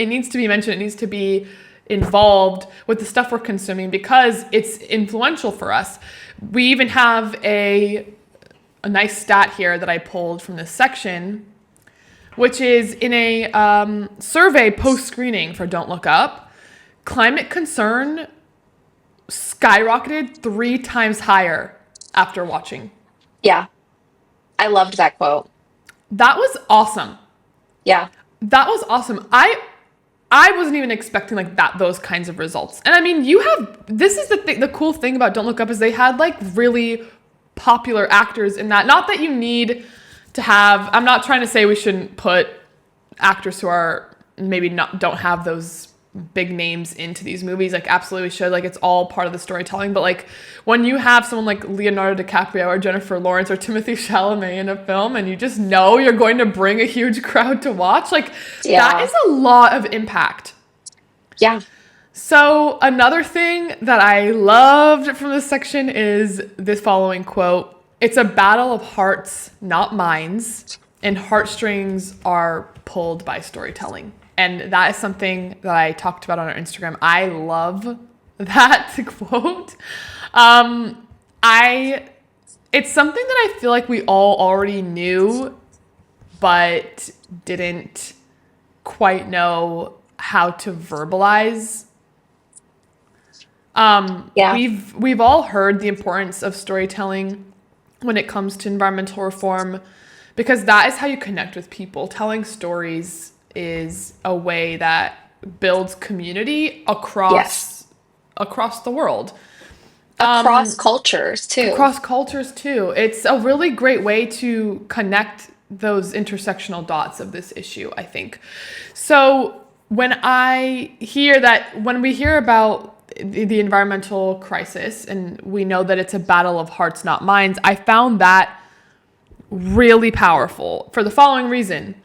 mentioned. It needs to be involved with the stuff we're consuming because it's influential for us. We even have a nice stat here that I pulled from this section, which is in a survey post-screening for Don't Look Up, climate concern skyrocketed 3 times higher after watching. Yeah. I loved that quote. That was awesome. Yeah. That was awesome. I wasn't even expecting like those kinds of results. And I mean, this is the cool thing about Don't Look Up is they had like really popular actors in that. Not that you need to have, I'm not trying to say we shouldn't put actors who are maybe don't have those big names into these movies. Like absolutely should. Like it's all part of the storytelling. But like when you have someone like Leonardo DiCaprio or Jennifer Lawrence or Timothy Chalamet in a film and you just know you're going to bring a huge crowd to watch, like that is a lot of impact. Yeah. So another thing that I loved from this section is this following quote. It's a battle of hearts, not minds, and heartstrings are pulled by storytelling. And that is something that I talked about on our Instagram. I love that quote. It's something that I feel like we all already knew, but didn't quite know how to verbalize. We've all heard the importance of storytelling when it comes to environmental reform, because that is how you connect with people. Telling stories is a way that builds community across the world. Across cultures too. Across cultures too. It's a really great way to connect those intersectional dots of this issue, I think. So when we hear about the environmental crisis and we know that it's a battle of hearts, not minds, I found that really powerful for the following reason.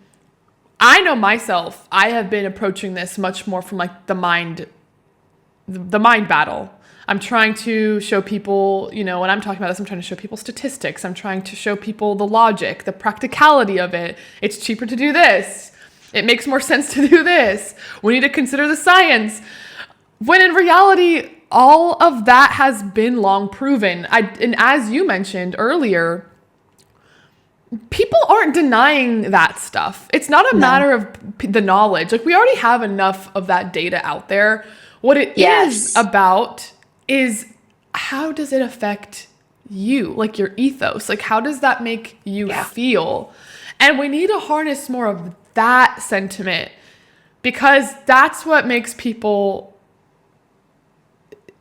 I know myself, I have been approaching this much more from like the mind battle. I'm trying to show people, when I'm talking about this, I'm trying to show people statistics. I'm trying to show people the logic, the practicality of it. It's cheaper to do this. It makes more sense to do this. We need to consider the science. When in reality, all of that has been long proven. And as you mentioned earlier, people aren't denying that stuff. It's not a matter of the knowledge. Like we already have enough of that data out there. What it is about is how does it affect you, like your ethos? Like how does that make you feel? And we need to harness more of that sentiment because that's what makes people.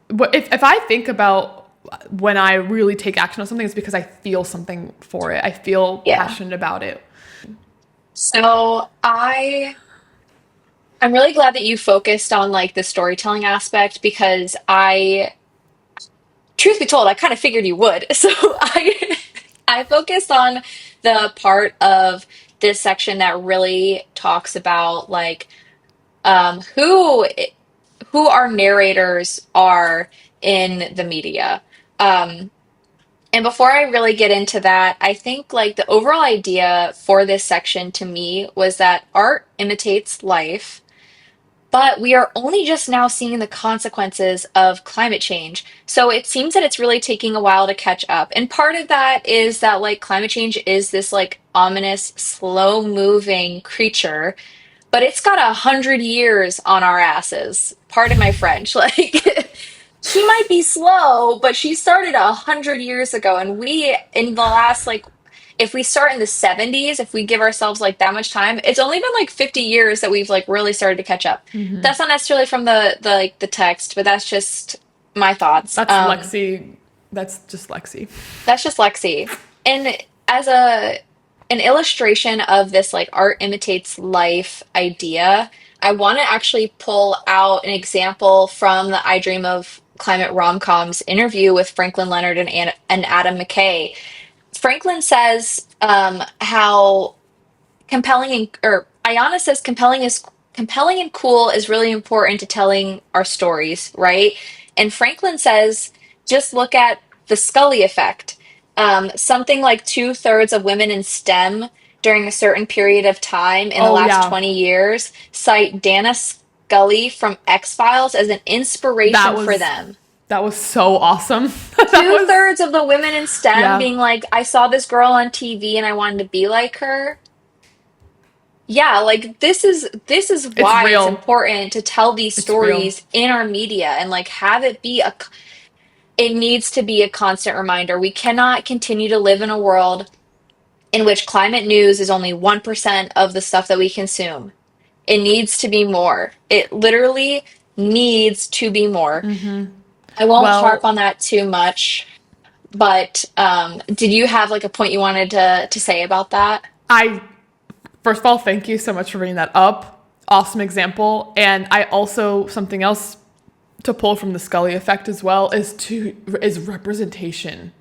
If I think about when I really take action on something, it's because I feel something for it. I feel passionate about it. So I'm really glad that you focused on like the storytelling aspect because truth be told, I kind of figured you would. So I focused on the part of this section that really talks about like who our narrators are in the media. Um, And before I really get into that, I think like the overall idea for this section to me was that art imitates life, But we are only just now seeing the consequences of climate change. So it seems that it's really taking a while to catch up. And part of that is that like climate change is this like ominous, slow moving creature, but it's got 100 years on our asses. Pardon my French. Like she might be slow, but she started 100 years ago. And we, in the last, like, if we start in the 70s, if we give ourselves like that much time, it's only been like 50 years that we've like really started to catch up. That's not necessarily from the text, but that's just my thoughts. That's Lexi. That's just Lexi. That's just Lexi. And as an illustration of this like art imitates life idea, I want to actually pull out an example from the I Dream of Climate Rom-Coms interview with Franklin Leonard and Adam McKay. Franklin says how compelling or Ayana says compelling and cool is really important to telling our stories, right? And Franklin says just look at the Scully effect. Something like 2/3 of women in STEM during a certain period of time in the Oh last yeah, 20 years cite Dana Scully from X Files as an that inspiration for was them. that was so awesome. That Two was thirds of the women in STEM yeah. being like, I saw this girl on TV and I wanted to be like her. Yeah, like this is It's why it's real. important to tell these It's real. stories in our media and like have it be a it needs to be a constant reminder. We cannot continue to live in a world in which climate news is only 1% of the stuff that we consume. It needs to be more. It literally needs to be more. I won't harp Well, on that too much, but did you have like a point you wanted to say about that? I first of all, thank you so much for bringing that up. Awesome example. And I also something else to pull from the Scully effect as well is representation,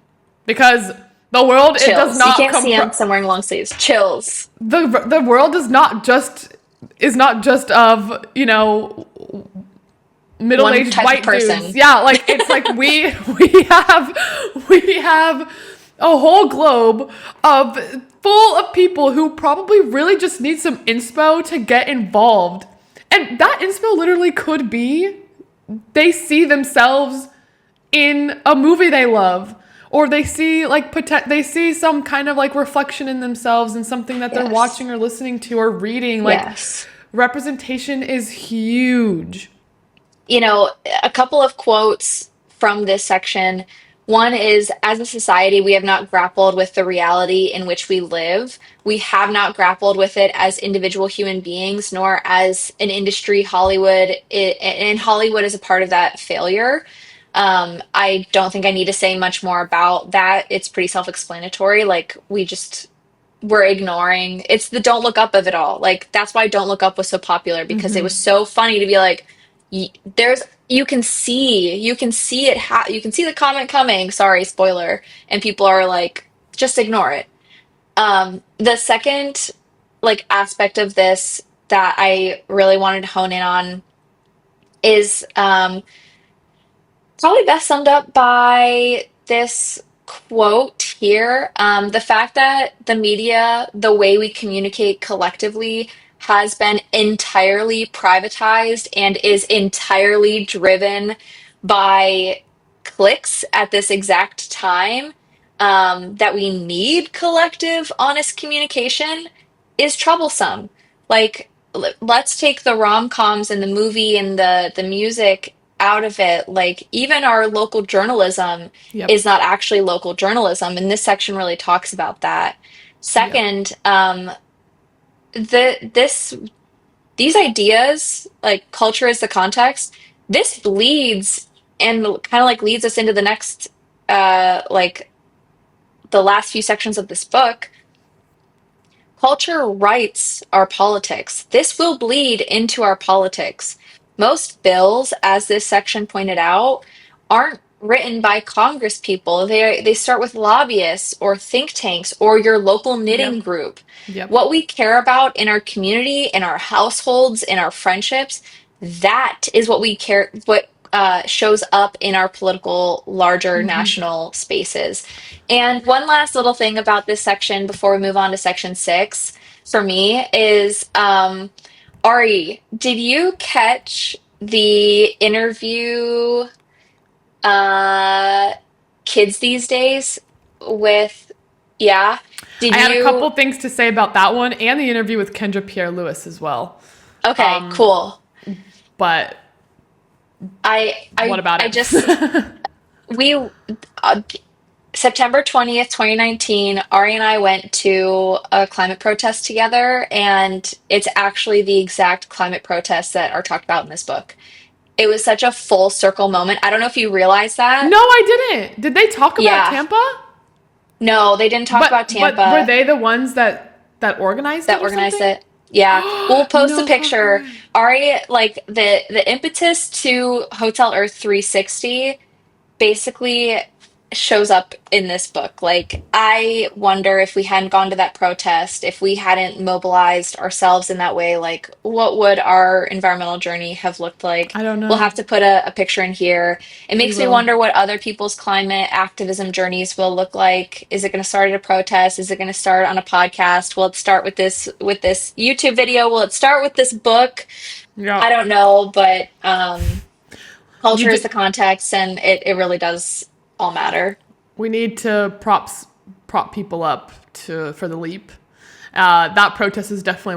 because the world it does Chills. You not can't come see him. from 'Cause I'm wearing long sleeves. Chills. the world does not just is not just of One middle-aged type of white dudes. person. Yeah, like it's like we have a whole globe of full of people who probably really just need some inspo to get involved. And that inspo literally could be they see themselves in a movie they love, or they see like they see some kind of like reflection in themselves in something that they're Yes. watching or listening to or reading. Like Yes. representation is huge. You know, a couple of quotes from this section. One is, as a society, we have not grappled with the reality in which we live. We have not grappled with it as individual human beings, nor as an industry. And Hollywood is a part of that failure. I don't think I need to say much more about that. It's pretty self-explanatory. Like, we're ignoring. It's the Don't Look Up of it all. Like that's why Don't Look Up was so popular because it was so funny to be like, there's you can see it you can see the comment coming. Sorry, spoiler, and people are like, just ignore it. The second like aspect of this that I really wanted to hone in on is probably best summed up by this quote here. The fact that the media, the way we communicate collectively, has been entirely privatized and is entirely driven by clicks at this exact time, that we need collective, honest communication is troublesome. Like, let's take the rom-coms and the movie and the music out of it. Like, even our local journalism Yep. is not actually local journalism, and this section really talks about that. Yep. Second, this these ideas, like culture is the context, this bleeds and kind of like leads us into the next, like the last few sections of this book. Culture writes our politics. This will bleed into our politics. Most bills, as this section pointed out, aren't written by Congress people. They start with lobbyists or think tanks or your local knitting Yep. group. Yep. What we care about in our community, in our households, in our friendships, that is what we care, what shows up in our political, larger national spaces. And one last little thing about this section before we move on to section 6 for me is Ari, did you catch the interview uh Kids These Days with, yeah? Did I had a you? couple things to say about that one and the interview with Kendra Pierre Lewis as well. Okay, cool. But I what I about I it? just we September 20th, 2019, Ari and I went to a climate protest together, and it's actually the exact climate protests that are talked about in this book. It was such a full circle moment. I don't know if you realize that. No, I didn't. Did they talk about Yeah. Tampa? No, they didn't talk about But were Tampa they the ones that organized it that or organized something? it. Yeah. We'll post a No fucking picture. way. Ari, like the impetus to Hotel Earth 360 basically shows up in this book. Like, I wonder if we hadn't gone to that protest, if we hadn't mobilized ourselves in that way, like, what would our environmental journey have looked like? I don't We'll know. have to put a picture in here. It We makes me will. wonder what other people's climate activism journeys will look like. Is it going to start at a protest? Is it going to start on a podcast? Will it start with this YouTube video? Will it start with this book? Yeah. I don't know, but You culture is d- the context, and it really does all matter. we need to prop people up to for the leap. That protest is definitely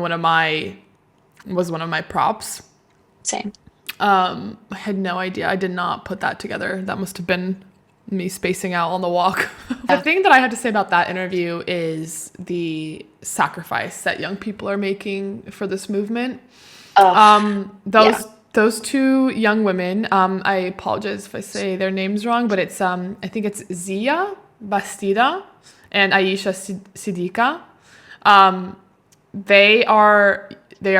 was one of my props. Same. I had no idea. I did not put that together. That must have been me spacing out on the walk. The Yeah. thing that I had to say about that interview is the sacrifice that young people are making for this movement. Oh, yeah. Those two young women, I apologize if I say their names wrong, but it's I think it's Zia Bastida and Aisha Siddiqa. They are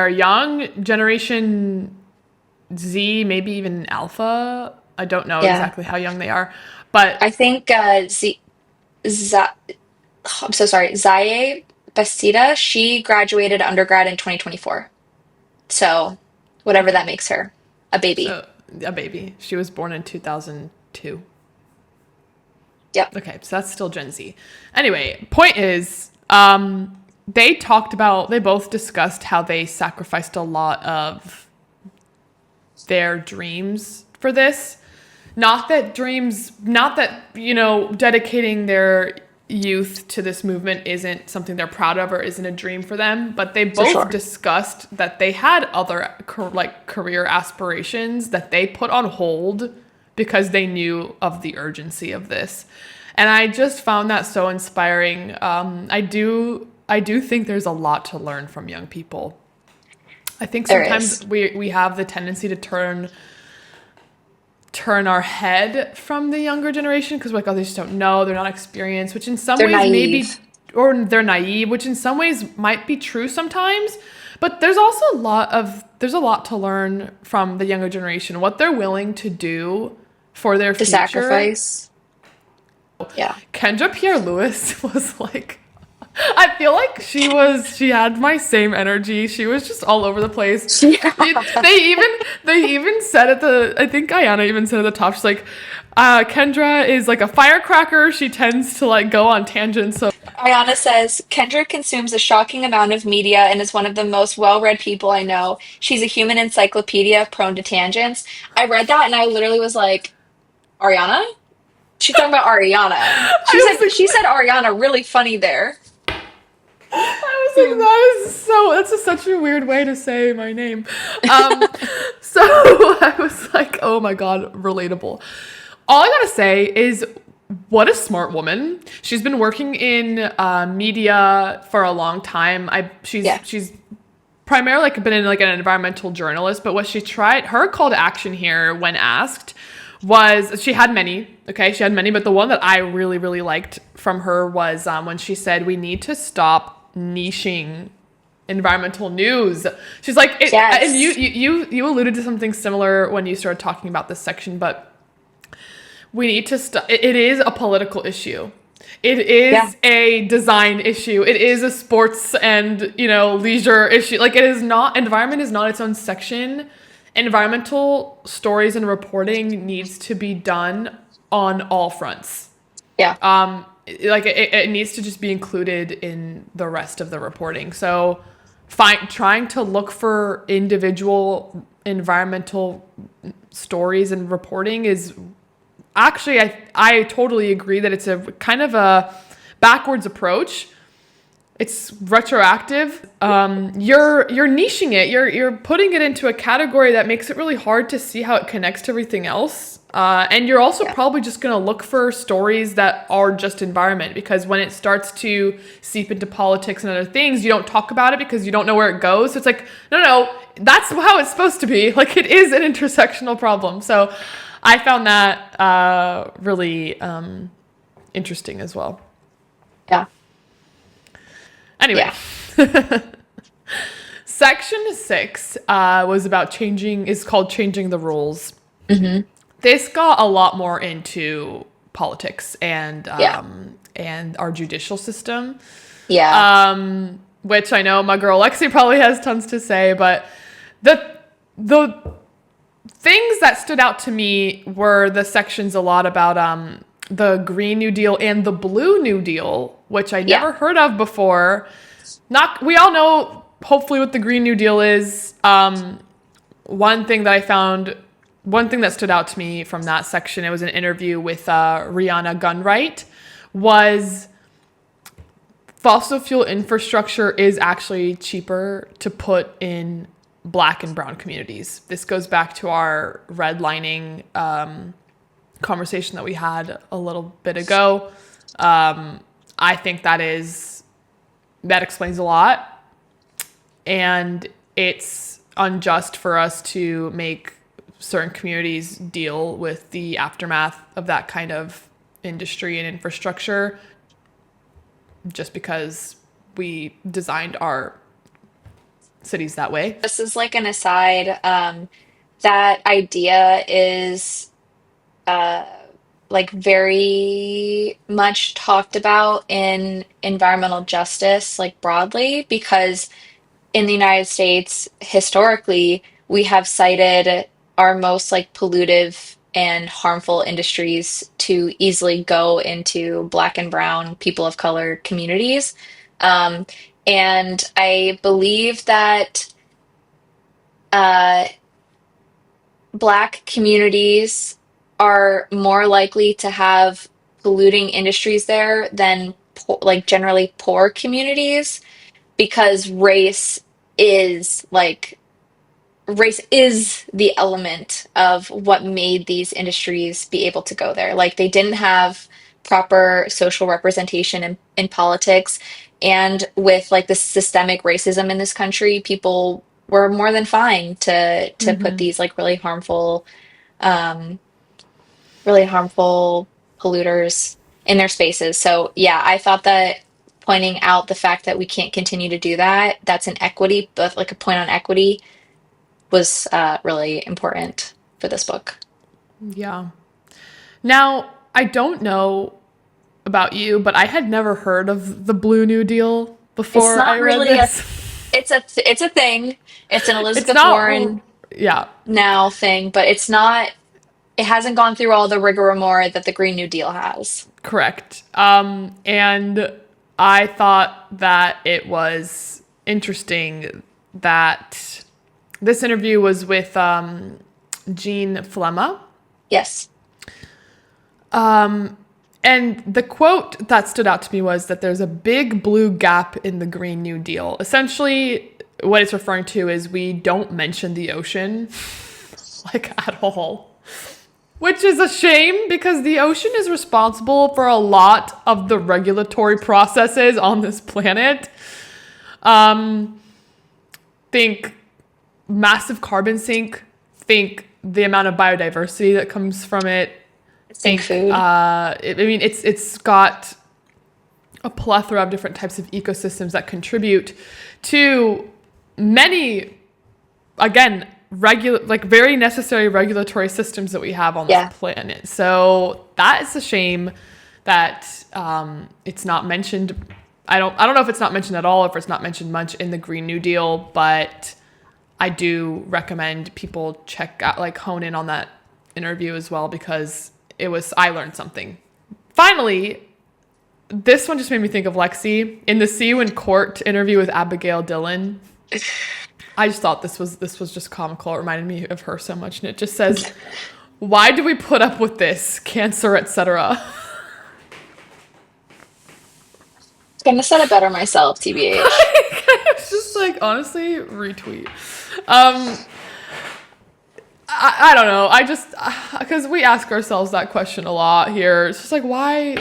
young, generation Z, maybe even Alpha. I don't know Yeah. exactly how young they are, but I think I'm so sorry, Zaye Bastida, she graduated undergrad in 2024. So, whatever okay. that makes her, a baby. So a baby. She was born in 2002. Yep. Okay, so that's still Gen Z. Anyway, point is, they both discussed how they sacrificed a lot of their dreams for this. Not that, dedicating their youth to this movement isn't something they're proud of or isn't a dream for them, but they For both sure. discussed that they had other career aspirations that they put on hold because they knew of the urgency of this. And I just found that so inspiring. I do think there's a lot to learn from young people. I think There sometimes is. we have the tendency to turn our head from the younger generation because we're like, oh, they just don't know, they're not experienced, which in some They're ways maybe, naive. or they're naive, which in some ways might be true sometimes. But there's a lot to learn from the younger generation, what they're willing to do for their The future. sacrifice. Yeah. Kendra Pierre Lewis was like, I feel like she had my same energy. She was just all over the place. Yeah. They even said I think Ayana even said at the top, she's like, Kendra is like a firecracker. She tends to like go on tangents. So Ayana says, Kendra consumes a shocking amount of media and is one of the most well-read people I know. She's a human encyclopedia prone to tangents. I read that and I literally was like, Ariana? She's talking about Ariana. I was She like, said Ariana really funny there. I was like, Hmm. that's such a weird way to say my name. So I was like, oh my God, relatable. All I gotta say is, what a smart woman. She's been working in media for a long time. Yeah. She's primarily like been in like an environmental journalist, but what she tried, her call to action here when asked was, she had many, okay, she had many, but the one that I really, really liked from her was when she said, we need to stop niching environmental news. She's like, and Yes. you alluded to something similar when you started talking about this section, but we need to stop. It is a political issue. It Yeah. is a design issue. It is a sports and, leisure issue. Like, it is not, environment is not its own section. Environmental stories and reporting needs to be done on all fronts. Yeah. Like, it needs to just be included in the rest of the reporting. So trying to look for individual environmental stories and reporting is actually, I totally agree that it's a kind of a backwards approach. It's retroactive. You're niching it. You're putting it into a category that makes it really hard to see how it connects to everything else. And you're also probably just going to look for stories that are just environment, because when it starts to seep into politics and other things, you don't talk about it because you don't know where it goes. So it's like, no, that's how it's supposed to be. Like, it is an intersectional problem. So I found that really interesting as well. Yeah. Anyway, yeah. Section 6 was about is called Changing the Rules. Mm-hmm. This got a lot more into politics and our judicial system. Yeah. Which I know my girl Lexi probably has tons to say, but the things that stood out to me were the sections a lot about the Green New Deal and the Blue New Deal, which I never heard of before. We all know, hopefully, what the Green New Deal is. One thing that stood out to me from that section, it was an interview with Rihanna Gunright, was fossil fuel infrastructure is actually cheaper to put in Black and brown communities. This goes back to our redlining conversation that we had a little bit ago. I think that explains a lot, and it's unjust for us to make certain communities deal with the aftermath of that kind of industry and infrastructure just because we designed our cities that way. This is like an aside. That idea is uh, like very much talked about in environmental justice, like broadly, because in the United States, historically, we have cited our most like pollutive and harmful industries to easily go into Black and brown people of color communities. Um, and I believe that uh, Black communities are more likely to have polluting industries there than like generally poor communities, because is like race is the element of what made these industries be able to go there. Like they didn't have proper social representation in politics, and with like the systemic racism in this country, people were more than fine to put these like um really harmful polluters in their spaces. So yeah, I thought that pointing out the fact that we can't continue to do that, that's an equity, but like a point on equity was really important for this book. Yeah. Now, I don't know about you, but I had never heard of the Blue New Deal It's before I not read really a this. it's a thing. It's an It's Elizabeth not, Warren yeah, now thing, but it hasn't gone through all the rigmarole that the Green New Deal has. correct. And I thought that it was interesting that this interview was with Jean Flemma. Yes. And the quote that stood out to me was that there's a big blue gap in the Green New Deal. Essentially, what it's referring to is we don't mention the ocean, like, at all. Which is a shame, because the ocean is responsible for a lot of the regulatory processes on this planet. Think massive carbon sink, think the amount of biodiversity that comes from it. Think food. It's got a plethora of different types of ecosystems that contribute to many, again, very necessary regulatory systems that we have on this planet. So that is a shame that it's not mentioned. I don't know if it's not mentioned at all, if it's not mentioned much in the Green New Deal, but I do recommend people check out, like, hone in on that interview as well, because I learned something. Finally, this one just made me think of Lexi in the See You in Court interview with Abigail Dillon. I just thought this was just comical. It reminded me of her so much, and it just says, "Why do we put up with this? Cancer, etc." Gonna set it better myself, TBH. It's just like, honestly, retweet. I don't know. I just, because we ask ourselves that question a lot here. It's just like, why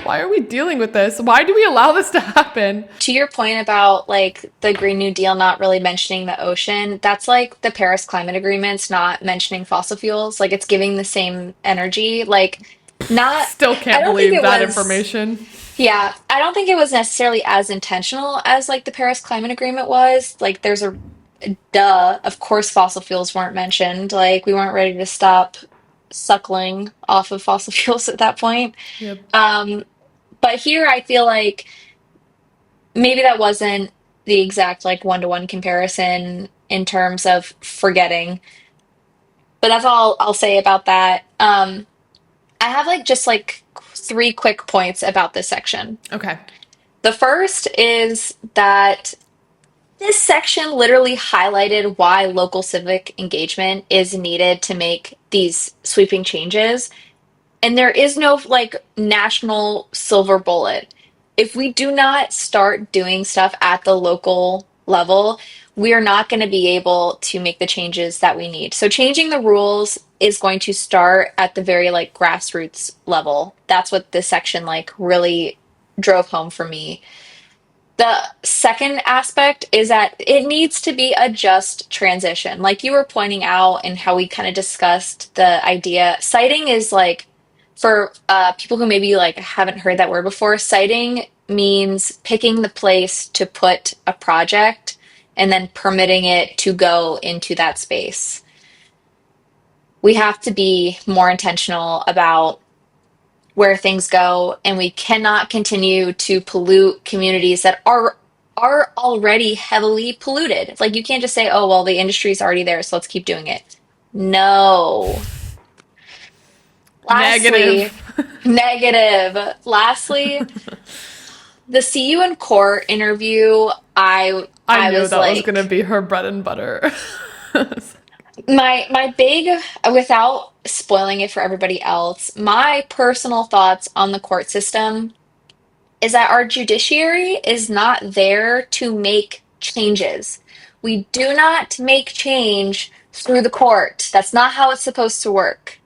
are we dealing with this? Why do we allow this to happen? To your point about like the Green New Deal not really mentioning the ocean, that's like the Paris Climate Agreement's not mentioning fossil fuels. Like it's giving the same energy. Like not, Still I can't don't think believe it that was, information. yeah, I don't think it was necessarily as intentional as like the Paris Climate Agreement was. Like there's a duh, of course fossil fuels weren't mentioned. Like we weren't ready to stop suckling off of fossil fuels at that point. Yep. Um, but here I feel like maybe that wasn't the exact like one-to-one comparison in terms of forgetting, but that's all I'll say about that. I have like just like three quick points about this section. Okay. The first is that this section literally highlighted why local civic engagement is needed to make these sweeping changes. And there is no like national silver bullet. If we do not start doing stuff at the local level, we are not going to be able to make the changes that we need. So changing the rules is going to start at the very like grassroots level. That's what this section like really drove home for me. The second aspect is that it needs to be a just transition. Like you were pointing out, and how we kind of discussed the idea, siting is like, for people who maybe like haven't heard that word before, siting means picking the place to put a project and then permitting it to go into that space. We have to be more intentional about where things go, and we cannot continue to pollute communities that are already heavily polluted. Like you can't just say, "Oh, well, the industry's already there, so let's keep doing it." No. Negative. Lastly, negative. Lastly, the see you in court interview, I I knew was that was gonna like, be her bread and butter. my big, without spoiling it for everybody else, my personal thoughts on the court system is that our judiciary is not there to make changes. We do not make change through the court. That's not how it's supposed to work.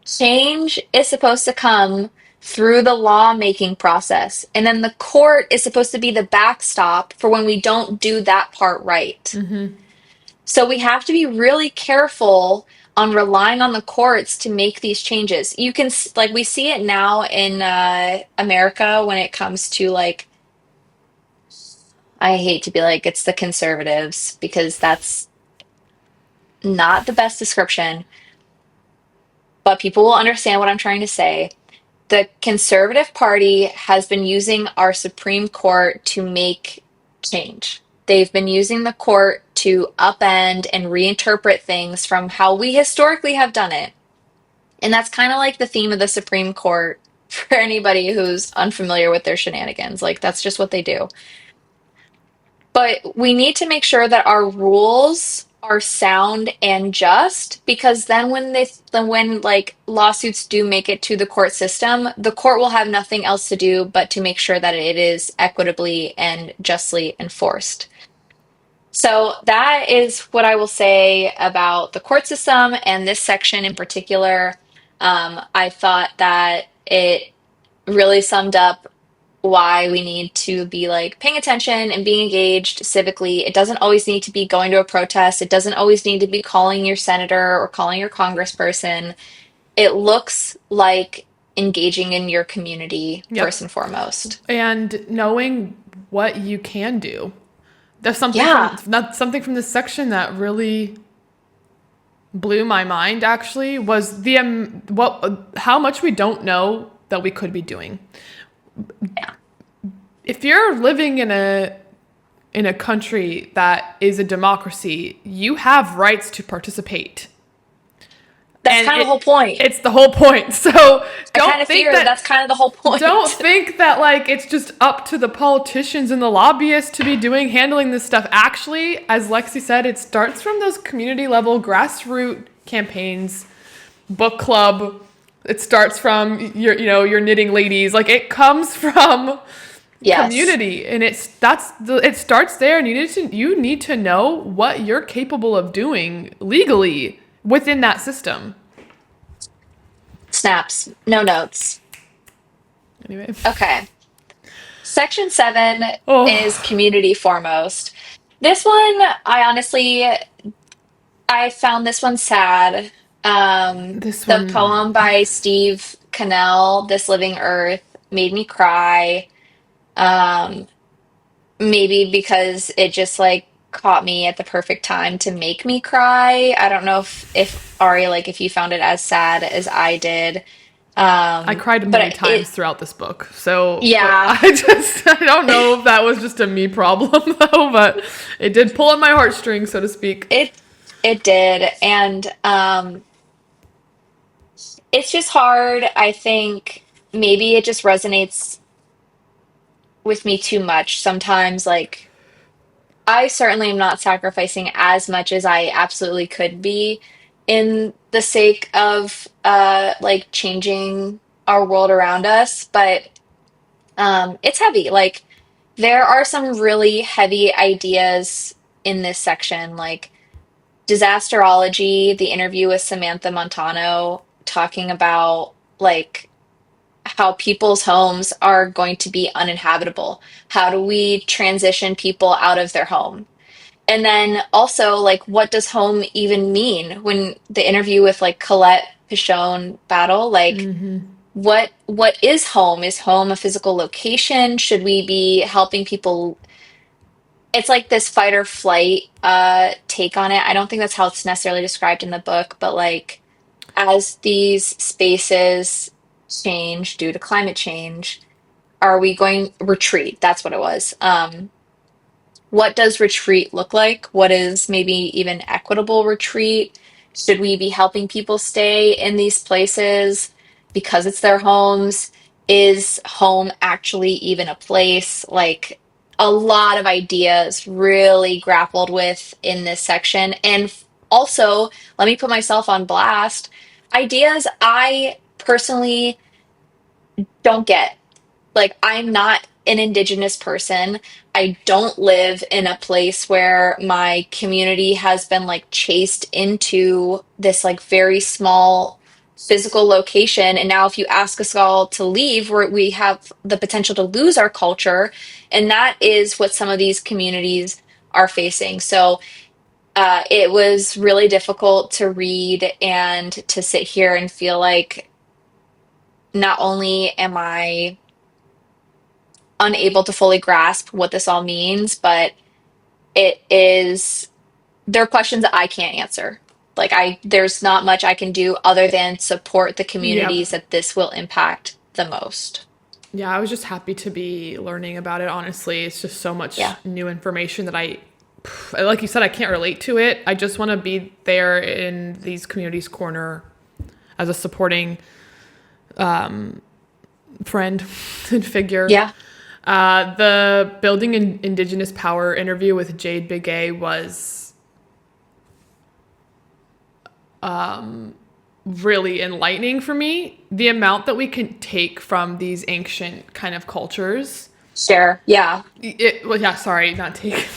Change is supposed to come through the lawmaking process, and then the court is supposed to be the backstop for when we don't do that part right. So we have to be really careful on relying on the courts to make these changes. You can, like, we see it now in America when it comes to, like, I hate to be like, it's the conservatives because that's not the best description, but people will understand what I'm trying to say. The Conservative Party has been using our Supreme Court to make change. They've been using the court to upend and reinterpret things from how we historically have done it. And that's kind of like the theme of the Supreme Court for anybody who's unfamiliar with their shenanigans. Like, that's just what they do. But we need to make sure that our rules are sound and just, because then when like lawsuits do make it to the court system, the court will have nothing else to do but to make sure that it is equitably and justly enforced. So that is what I will say about the court system and this section in particular. I thought that it really summed up why we need to be like paying attention and being engaged civically. It doesn't always need to be going to a protest. It doesn't always need to be calling your senator or calling your congressperson. It looks like engaging in your community Yep. first and foremost. And knowing what you can do. There's something Yeah. from this section that really blew my mind, actually, was the how much we don't know that we could be doing. Yeah. If you're living in a country that is a democracy, you have rights to participate. That's And kind of the whole point. it's the whole point. So I kind of fear that's kind of the whole point. don't think that like it's just up to the politicians and the lobbyists to be handling this stuff. Actually, as Lexi said, it starts from those community level grassroots campaigns, book club. It starts from your knitting ladies. Like it comes from community, and it starts there, and you need to know what you're capable of doing legally within that system. Snaps. No notes. Anyway. Okay. Section 7 Oh. is community foremost. This one, I found this one sad. This The one. poem by Steve Cannell, This Living Earth, made me cry. Um, Maybe because it just like caught me at the perfect time to make me cry. I don't know if Ari, like if you found it as sad as I did. I cried many But times throughout this book. So, but yeah, I don't know if that was just a me problem though, but it did pull on my heartstrings, so to speak. it did. And it's just hard. I think maybe it just resonates with me too much. Sometimes like I certainly am not sacrificing as much as I absolutely could be in the sake of like changing our world around us, but it's heavy. Like there are some really heavy ideas in this section, like disasterology, the interview with Samantha Montano talking about like how people's homes are going to be uninhabitable. How do we transition people out of their home? And then also, like, what does home even mean? When the interview with like Colette Pichon Battle, like, what is home? Is home a physical location? Should we be helping people? It's like this fight or flight take on it. I don't think that's how it's necessarily described in the book, but like as these spaces change due to climate change, are we going retreat? That's what it was. What does retreat look like? What is maybe even equitable retreat? Should we be helping people stay in these places because it's their homes? Is home actually even a place? Like a lot of ideas really grappled with in this section. And also, let me put myself on blast. Ideas I personally don't get. Like, I'm not an Indigenous person. I don't live in a place where my community has been like chased into this like very small physical location. And now, if you ask us all to leave, we have the potential to lose our culture. And that is what some of these communities are facing. So, it was really difficult to read and to sit here and feel like not only am I unable to fully grasp what this all means, but it is there are questions that I can't answer. Like there's not much I can do other than support the Yep. communities that this will impact the most. Yeah, I was just happy to be learning about it, honestly. It's just so much Yeah. new information that like you said, I can't relate to it. I just want to be there in these communities' corner as a supporting friend and figure. Yeah. The Building Indigenous Power interview with Jade Bigay was really enlightening for me. The amount that we can take from these ancient kind of cultures. Share. Yeah. Well, yeah, sorry, not take.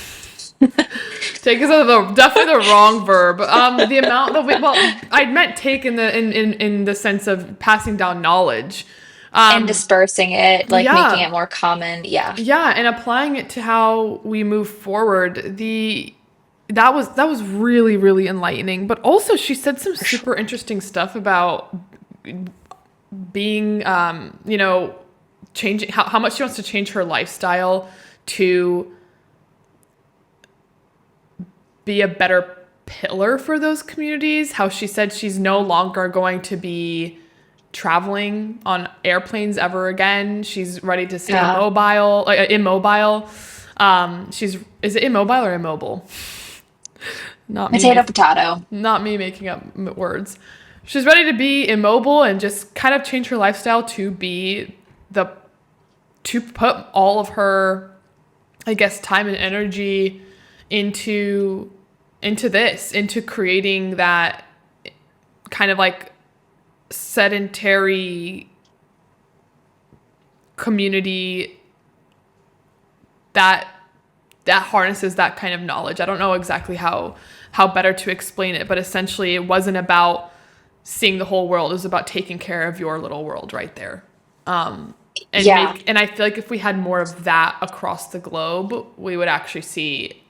Take is definitely the wrong verb. The amount that I meant take in the sense of passing down knowledge. And dispersing it, like making Yeah. it more common. Yeah. Yeah, and applying it to how we move forward. That was really, really enlightening. But also she said some super interesting stuff about being changing how much she wants to change her lifestyle to be a better pillar for those communities. How she said she's no longer going to be traveling on airplanes ever again. She's ready to stay Yeah. immobile. Is it immobile or immobile? Not me. Potato, potato. Not me making up words. she's ready to be immobile and just kind of change her lifestyle to put all of her, I guess, time and energy into creating that kind of like sedentary community that harnesses that kind of knowledge. I don't know exactly how better to explain it, but essentially it wasn't about seeing the whole world. It was about taking care of your little world right there. And I feel like if we had more of that across the globe, we would actually see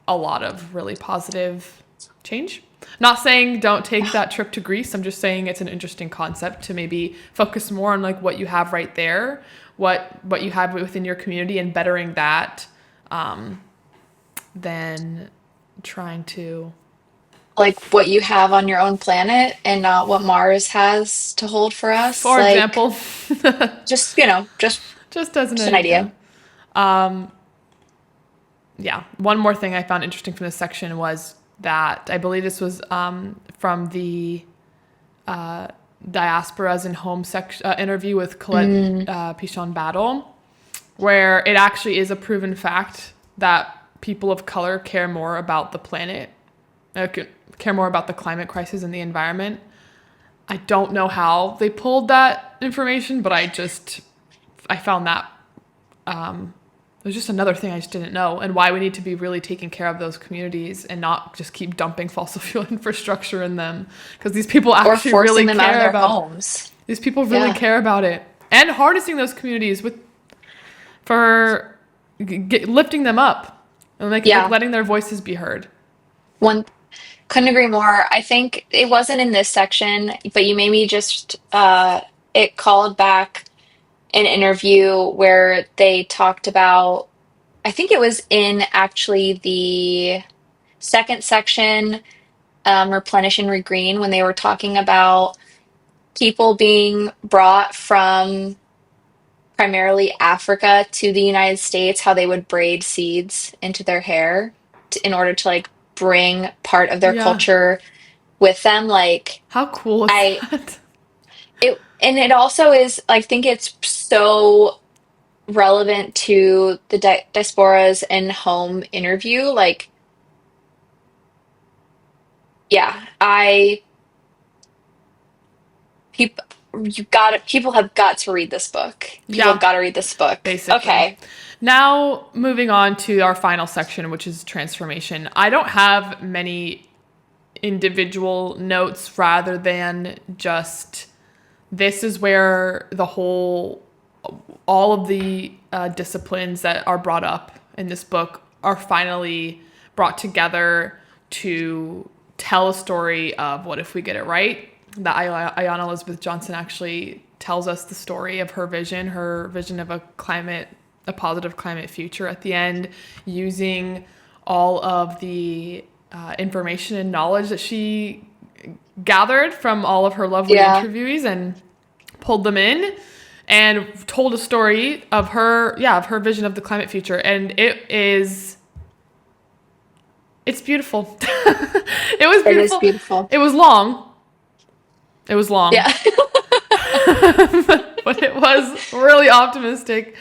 a lot of really positive change. Not saying don't take that trip to Greece. I'm just saying it's an interesting concept to maybe focus more on like what you have right there, what you have within your community, and bettering that, than trying to like what you have on your own planet and not what Mars has to hold for us. for Like, example. just, Just as an just an idea. idea. Yeah. One more thing I found interesting from this section was that I believe this was from the Diasporas and Home interview with Colette Pichon Battle, where it actually is a proven fact that people of color care more about the planet, care more about the climate crisis and the environment. I don't know how they pulled that information, but I found that it was just another thing I just didn't know, and why we need to be really taking care of those communities and not just keep dumping fossil fuel infrastructure in them, because these people Or actually really forcing them out of care their about homes. these people really Yeah. care about it, and harnessing those communities for lifting them up and like Yeah. letting their voices be heard. One couldn't agree more. I think it wasn't in this section, but you made me just it called back an interview where they talked about, I think it was in actually the second section, Replenish and Regreen, when they were talking about people being brought from primarily Africa to the United States, how they would braid seeds into their hair in order to like bring part of their Yeah. culture with them. Like, How cool is I that? and it also is, I think it's so relevant to the diasporas and home interview. Like, yeah, people, people have got to read this book. People have Yeah, got to read this book. basically. Okay. Now, moving on to our final section, which is transformation. I don't have many individual notes rather than just this is where all of the disciplines that are brought up in this book are finally brought together to tell a story of what if we get it right. That Ayana Elizabeth Johnson actually tells us the story of her vision of a positive climate future at the end, using all of the information and knowledge that she gathered from all of her lovely Yeah. interviewees and pulled them in and told a story of her vision of the climate future. And it's beautiful. It was It is beautiful. beautiful. It was long. It was long, Yeah. but it was really optimistic.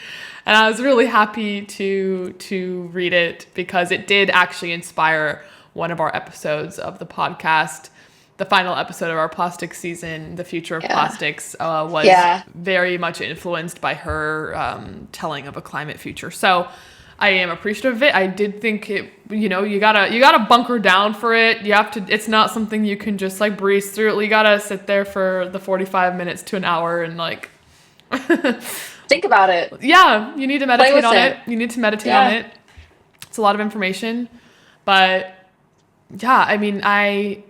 And I was really happy to read it, because it did actually inspire one of our episodes of the podcast. The final episode of our plastic season, The Future of Yeah. Plastics, was Yeah. very much influenced by her telling of a climate future. So I am appreciative of it. I did think it, you gotta bunker down for it. You have to, it's not something you can just like breeze through. You gotta sit there for the 45 minutes to an hour and like, Think about it. yeah, you need to meditate with on it. it. You need to meditate on Yeah. it. It's a lot of information, but yeah, I mean, I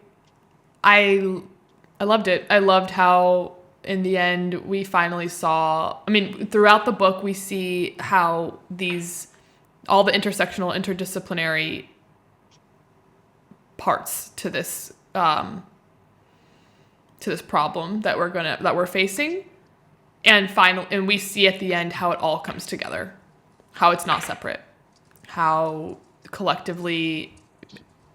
loved it. I loved how in the end we finally saw, I mean, throughout the book we see how all the intersectional, interdisciplinary parts to this problem that we're facing, and we see at the end how it all comes together, how it's not separate, how collectively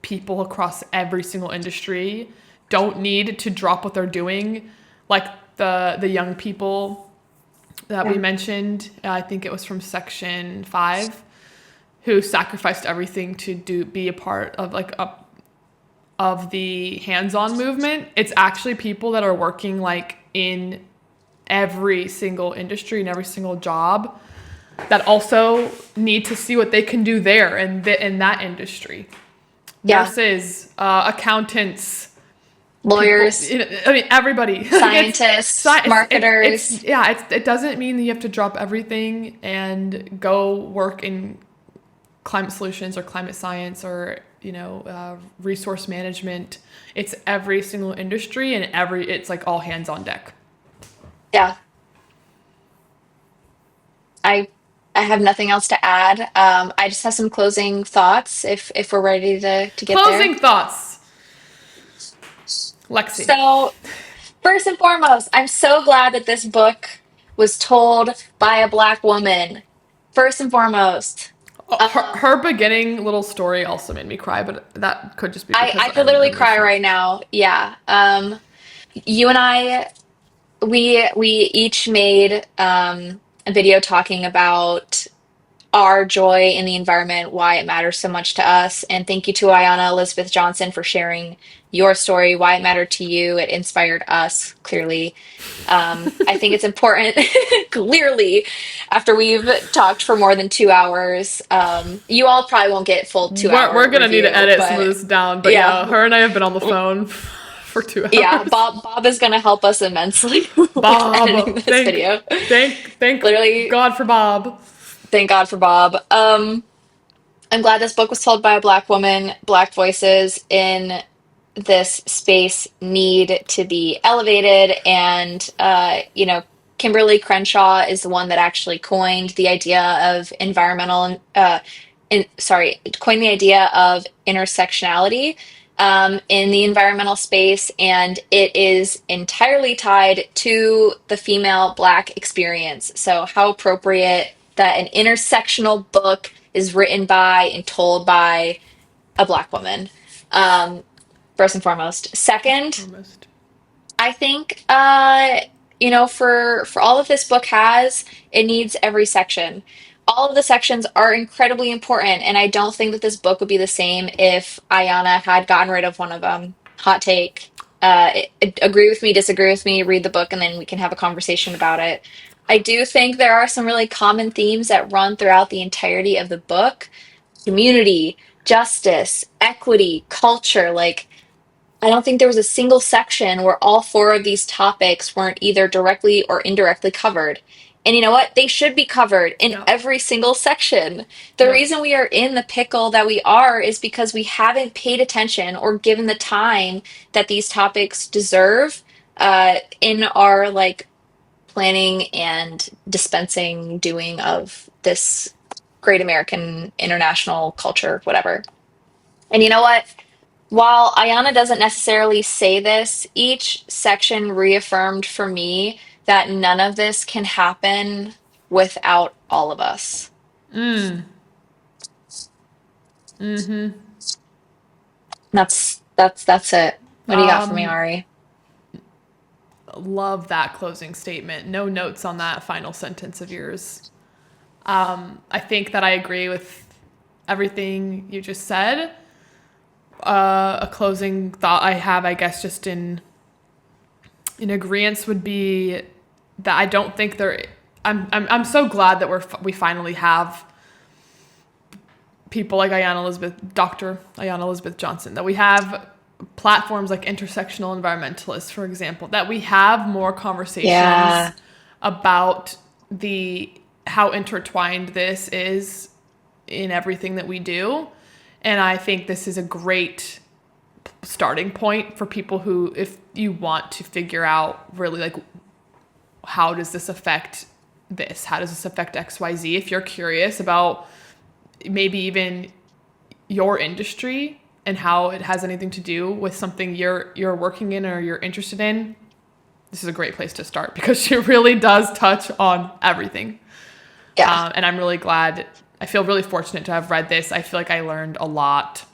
people across every single industry don't need to drop what they're doing, like the young people that we mentioned. I think it was from section 5, who sacrificed everything to be a part of like of the hands-on movement. It's actually people that are working like in every single industry and every single job that also need to see what they can do there and in that industry. Yeah. Nurses, accountants, Lawyers, people, I mean, everybody. scientists, marketers. It doesn't mean that you have to drop everything and go work in climate solutions or climate science or, resource management. It's every single industry and it's like all hands on deck. Yeah. I have nothing else to add. I just have some closing thoughts if we're ready to get Closing there. thoughts, Lexi. So, first and foremost, I'm so glad that this book was told by a Black woman. First and foremost. Her beginning little story also made me cry, but that could just be because I could I'm literally cry emotional. right now. Yeah. You and I, we each made a video talking about our joy in the environment, why it matters so much to us. And thank you to Ayana Elizabeth Johnson for sharing your story, why it mattered to you. It inspired us, clearly. I think it's important, clearly, after we've talked for more than 2 hours. You all probably won't get full two We're hour gonna need to review, edit some of but this down, but yeah, yeah, her and I have been on the phone for 2 hours. yeah. Bob is going to help us immensely with editing Bob, this video. thank Literally, God for Bob. thank God for Bob. I'm glad this book was told by a Black woman. Black voices in this space need to be elevated. And, Kimberly Crenshaw is the one that actually coined the idea of coined the idea of intersectionality in the environmental space. And it is entirely tied to the female Black experience. So, how appropriate that an intersectional book is written by and told by a Black woman. Um, First and foremost. Second, Almost. I think for all of this book has, it needs every section. All of the sections are incredibly important, and I don't think that this book would be the same if Ayana had gotten rid of one of them. Hot take. Agree with me, disagree with me, read the book, and then we can have a conversation about it. I do think there are some really common themes that run throughout the entirety of the book: community, justice, equity, culture. Like, I don't think there was a single section where all four of these topics weren't either directly or indirectly covered. And you know what? They should be covered in Yep. every single section. The Yep. reason we are in the pickle that we are is because we haven't paid attention or given the time that these topics deserve in our like planning and dispensing doing of this great American international culture, whatever. And you know what? While Ayana doesn't necessarily say this, each section reaffirmed for me that none of this can happen without all of us. That's it. What do you got for me, Um, Ari? love that closing statement. No notes on that final sentence of yours. I think that I agree with everything you just said. A closing thought I have, I guess, just in agreement would be that I don't think there. I'm so glad that we finally have people like Dr. Ayana Elizabeth Johnson, that we have platforms like intersectional environmentalists, for example, that we have more conversations Yeah. about how intertwined this is in everything that we do. And I think this is a great starting point for people who, if you want to figure out really like, how does this affect this? How does this affect XYZ? If you're curious about maybe even your industry and how it has anything to do with something you're working in or you're interested in, this is a great place to start because she really does touch on everything. Yeah. And I'm really glad. I feel really fortunate to have read this. I feel like I learned a lot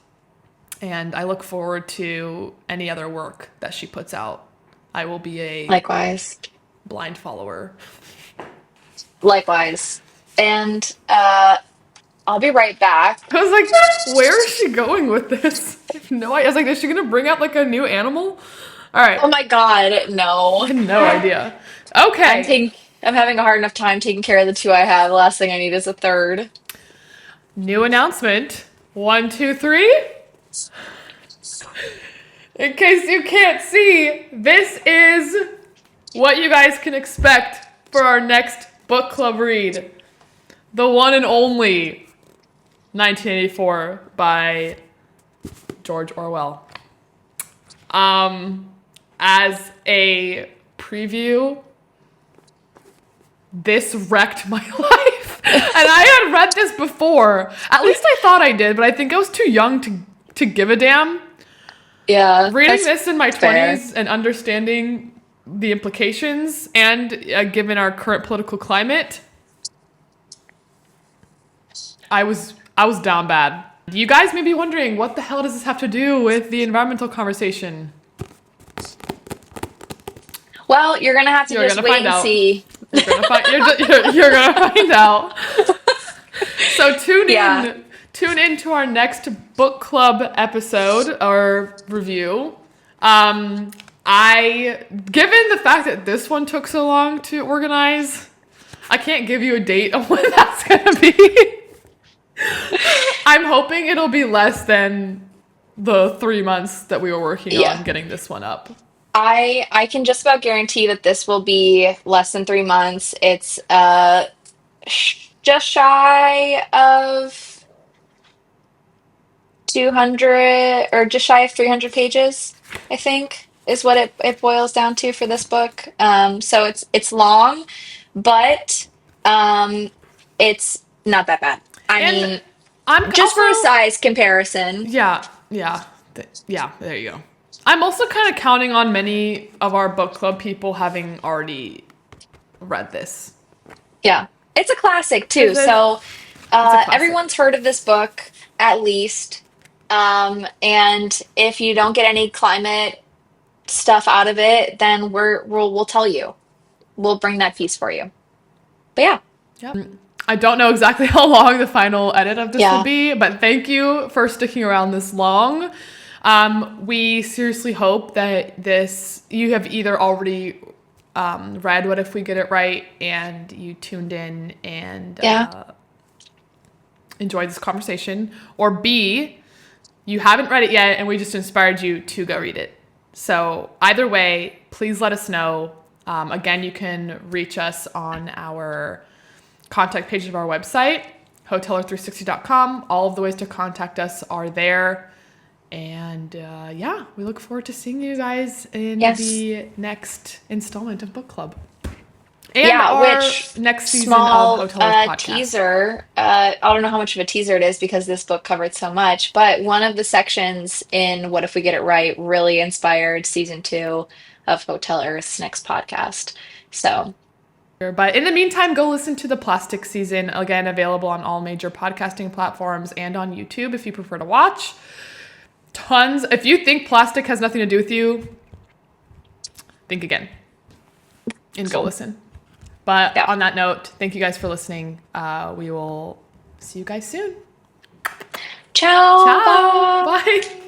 And I look forward to any other work that she puts out. I will be a Likewise. blind follower. Likewise. And I'll be right back. I was like, where is she going with this? I have no idea. I was like, is she going to bring out like a new animal? All right. Oh my God, I no. had no idea. Okay. I'm having a hard enough time taking care of the two I have. The last thing I need is a third. New announcement. 1, 2, 3. In case you can't see, this is what you guys can expect for our next book club read. The one and only 1984 by George Orwell. As a preview, this wrecked my life. And I had read this before. At least I thought I did, but I think I was too young to give a damn. Yeah. Reading this in my fair. 20s and understanding the implications and given our current political climate, I was down bad. You guys may be wondering, what the hell does this have to do with the environmental conversation? Well, you're gonna have to You're just gonna wait find and out. see. You're gonna find out. So Yeah. tune in to our next book club episode or review. Given the fact that this one took so long to organize, I can't give you a date of when that's gonna be. I'm hoping it'll be less than the 3 months that we were working Yeah. on getting this one up. I can just about guarantee that this will be less than 3 months. It's just shy of 200 or just shy of 300 pages, I think, is what it boils down to for this book. So it's long, but it's not that bad. I And mean, I'm just for a also, size comparison. yeah, there you go. I'm also kind of counting on many of our book club people having already read this. Yeah, it's a classic too. It's a So classic. everyone's heard of this book at least. And if you don't get any climate stuff out of it, then we'll tell you. We'll bring that piece for you. But yeah, Yep. I don't know exactly how long the final edit of this will yeah, be, but thank you for sticking around this long. We seriously hope that you have either already read What If We Get It Right and you tuned in and yeah, enjoyed this conversation, or B, you haven't read it yet and we just inspired you to go read it. So either way, please let us know. Again, you can reach us on our contact page of our website, hoteller360.com. All of the ways to contact us are there. And yeah, we look forward to seeing you guys in yes, the next installment of Book Club. And yeah. our Which next season of small Hotellers Podcast. teaser? I don't know how much of a teaser it is because this book covered so much, but one of the sections in What If We Get It Right really inspired season 2 of Hotel Earth's next podcast. So. But in the meantime, go listen to the Plastic Season, again, available on all major podcasting platforms and on YouTube if you prefer to watch. Tons. If you think plastic has nothing to do with you, think again and go listen. But Yeah. on that note, thank you guys for listening. We will see you guys soon. Ciao. Ciao. Bye. Bye.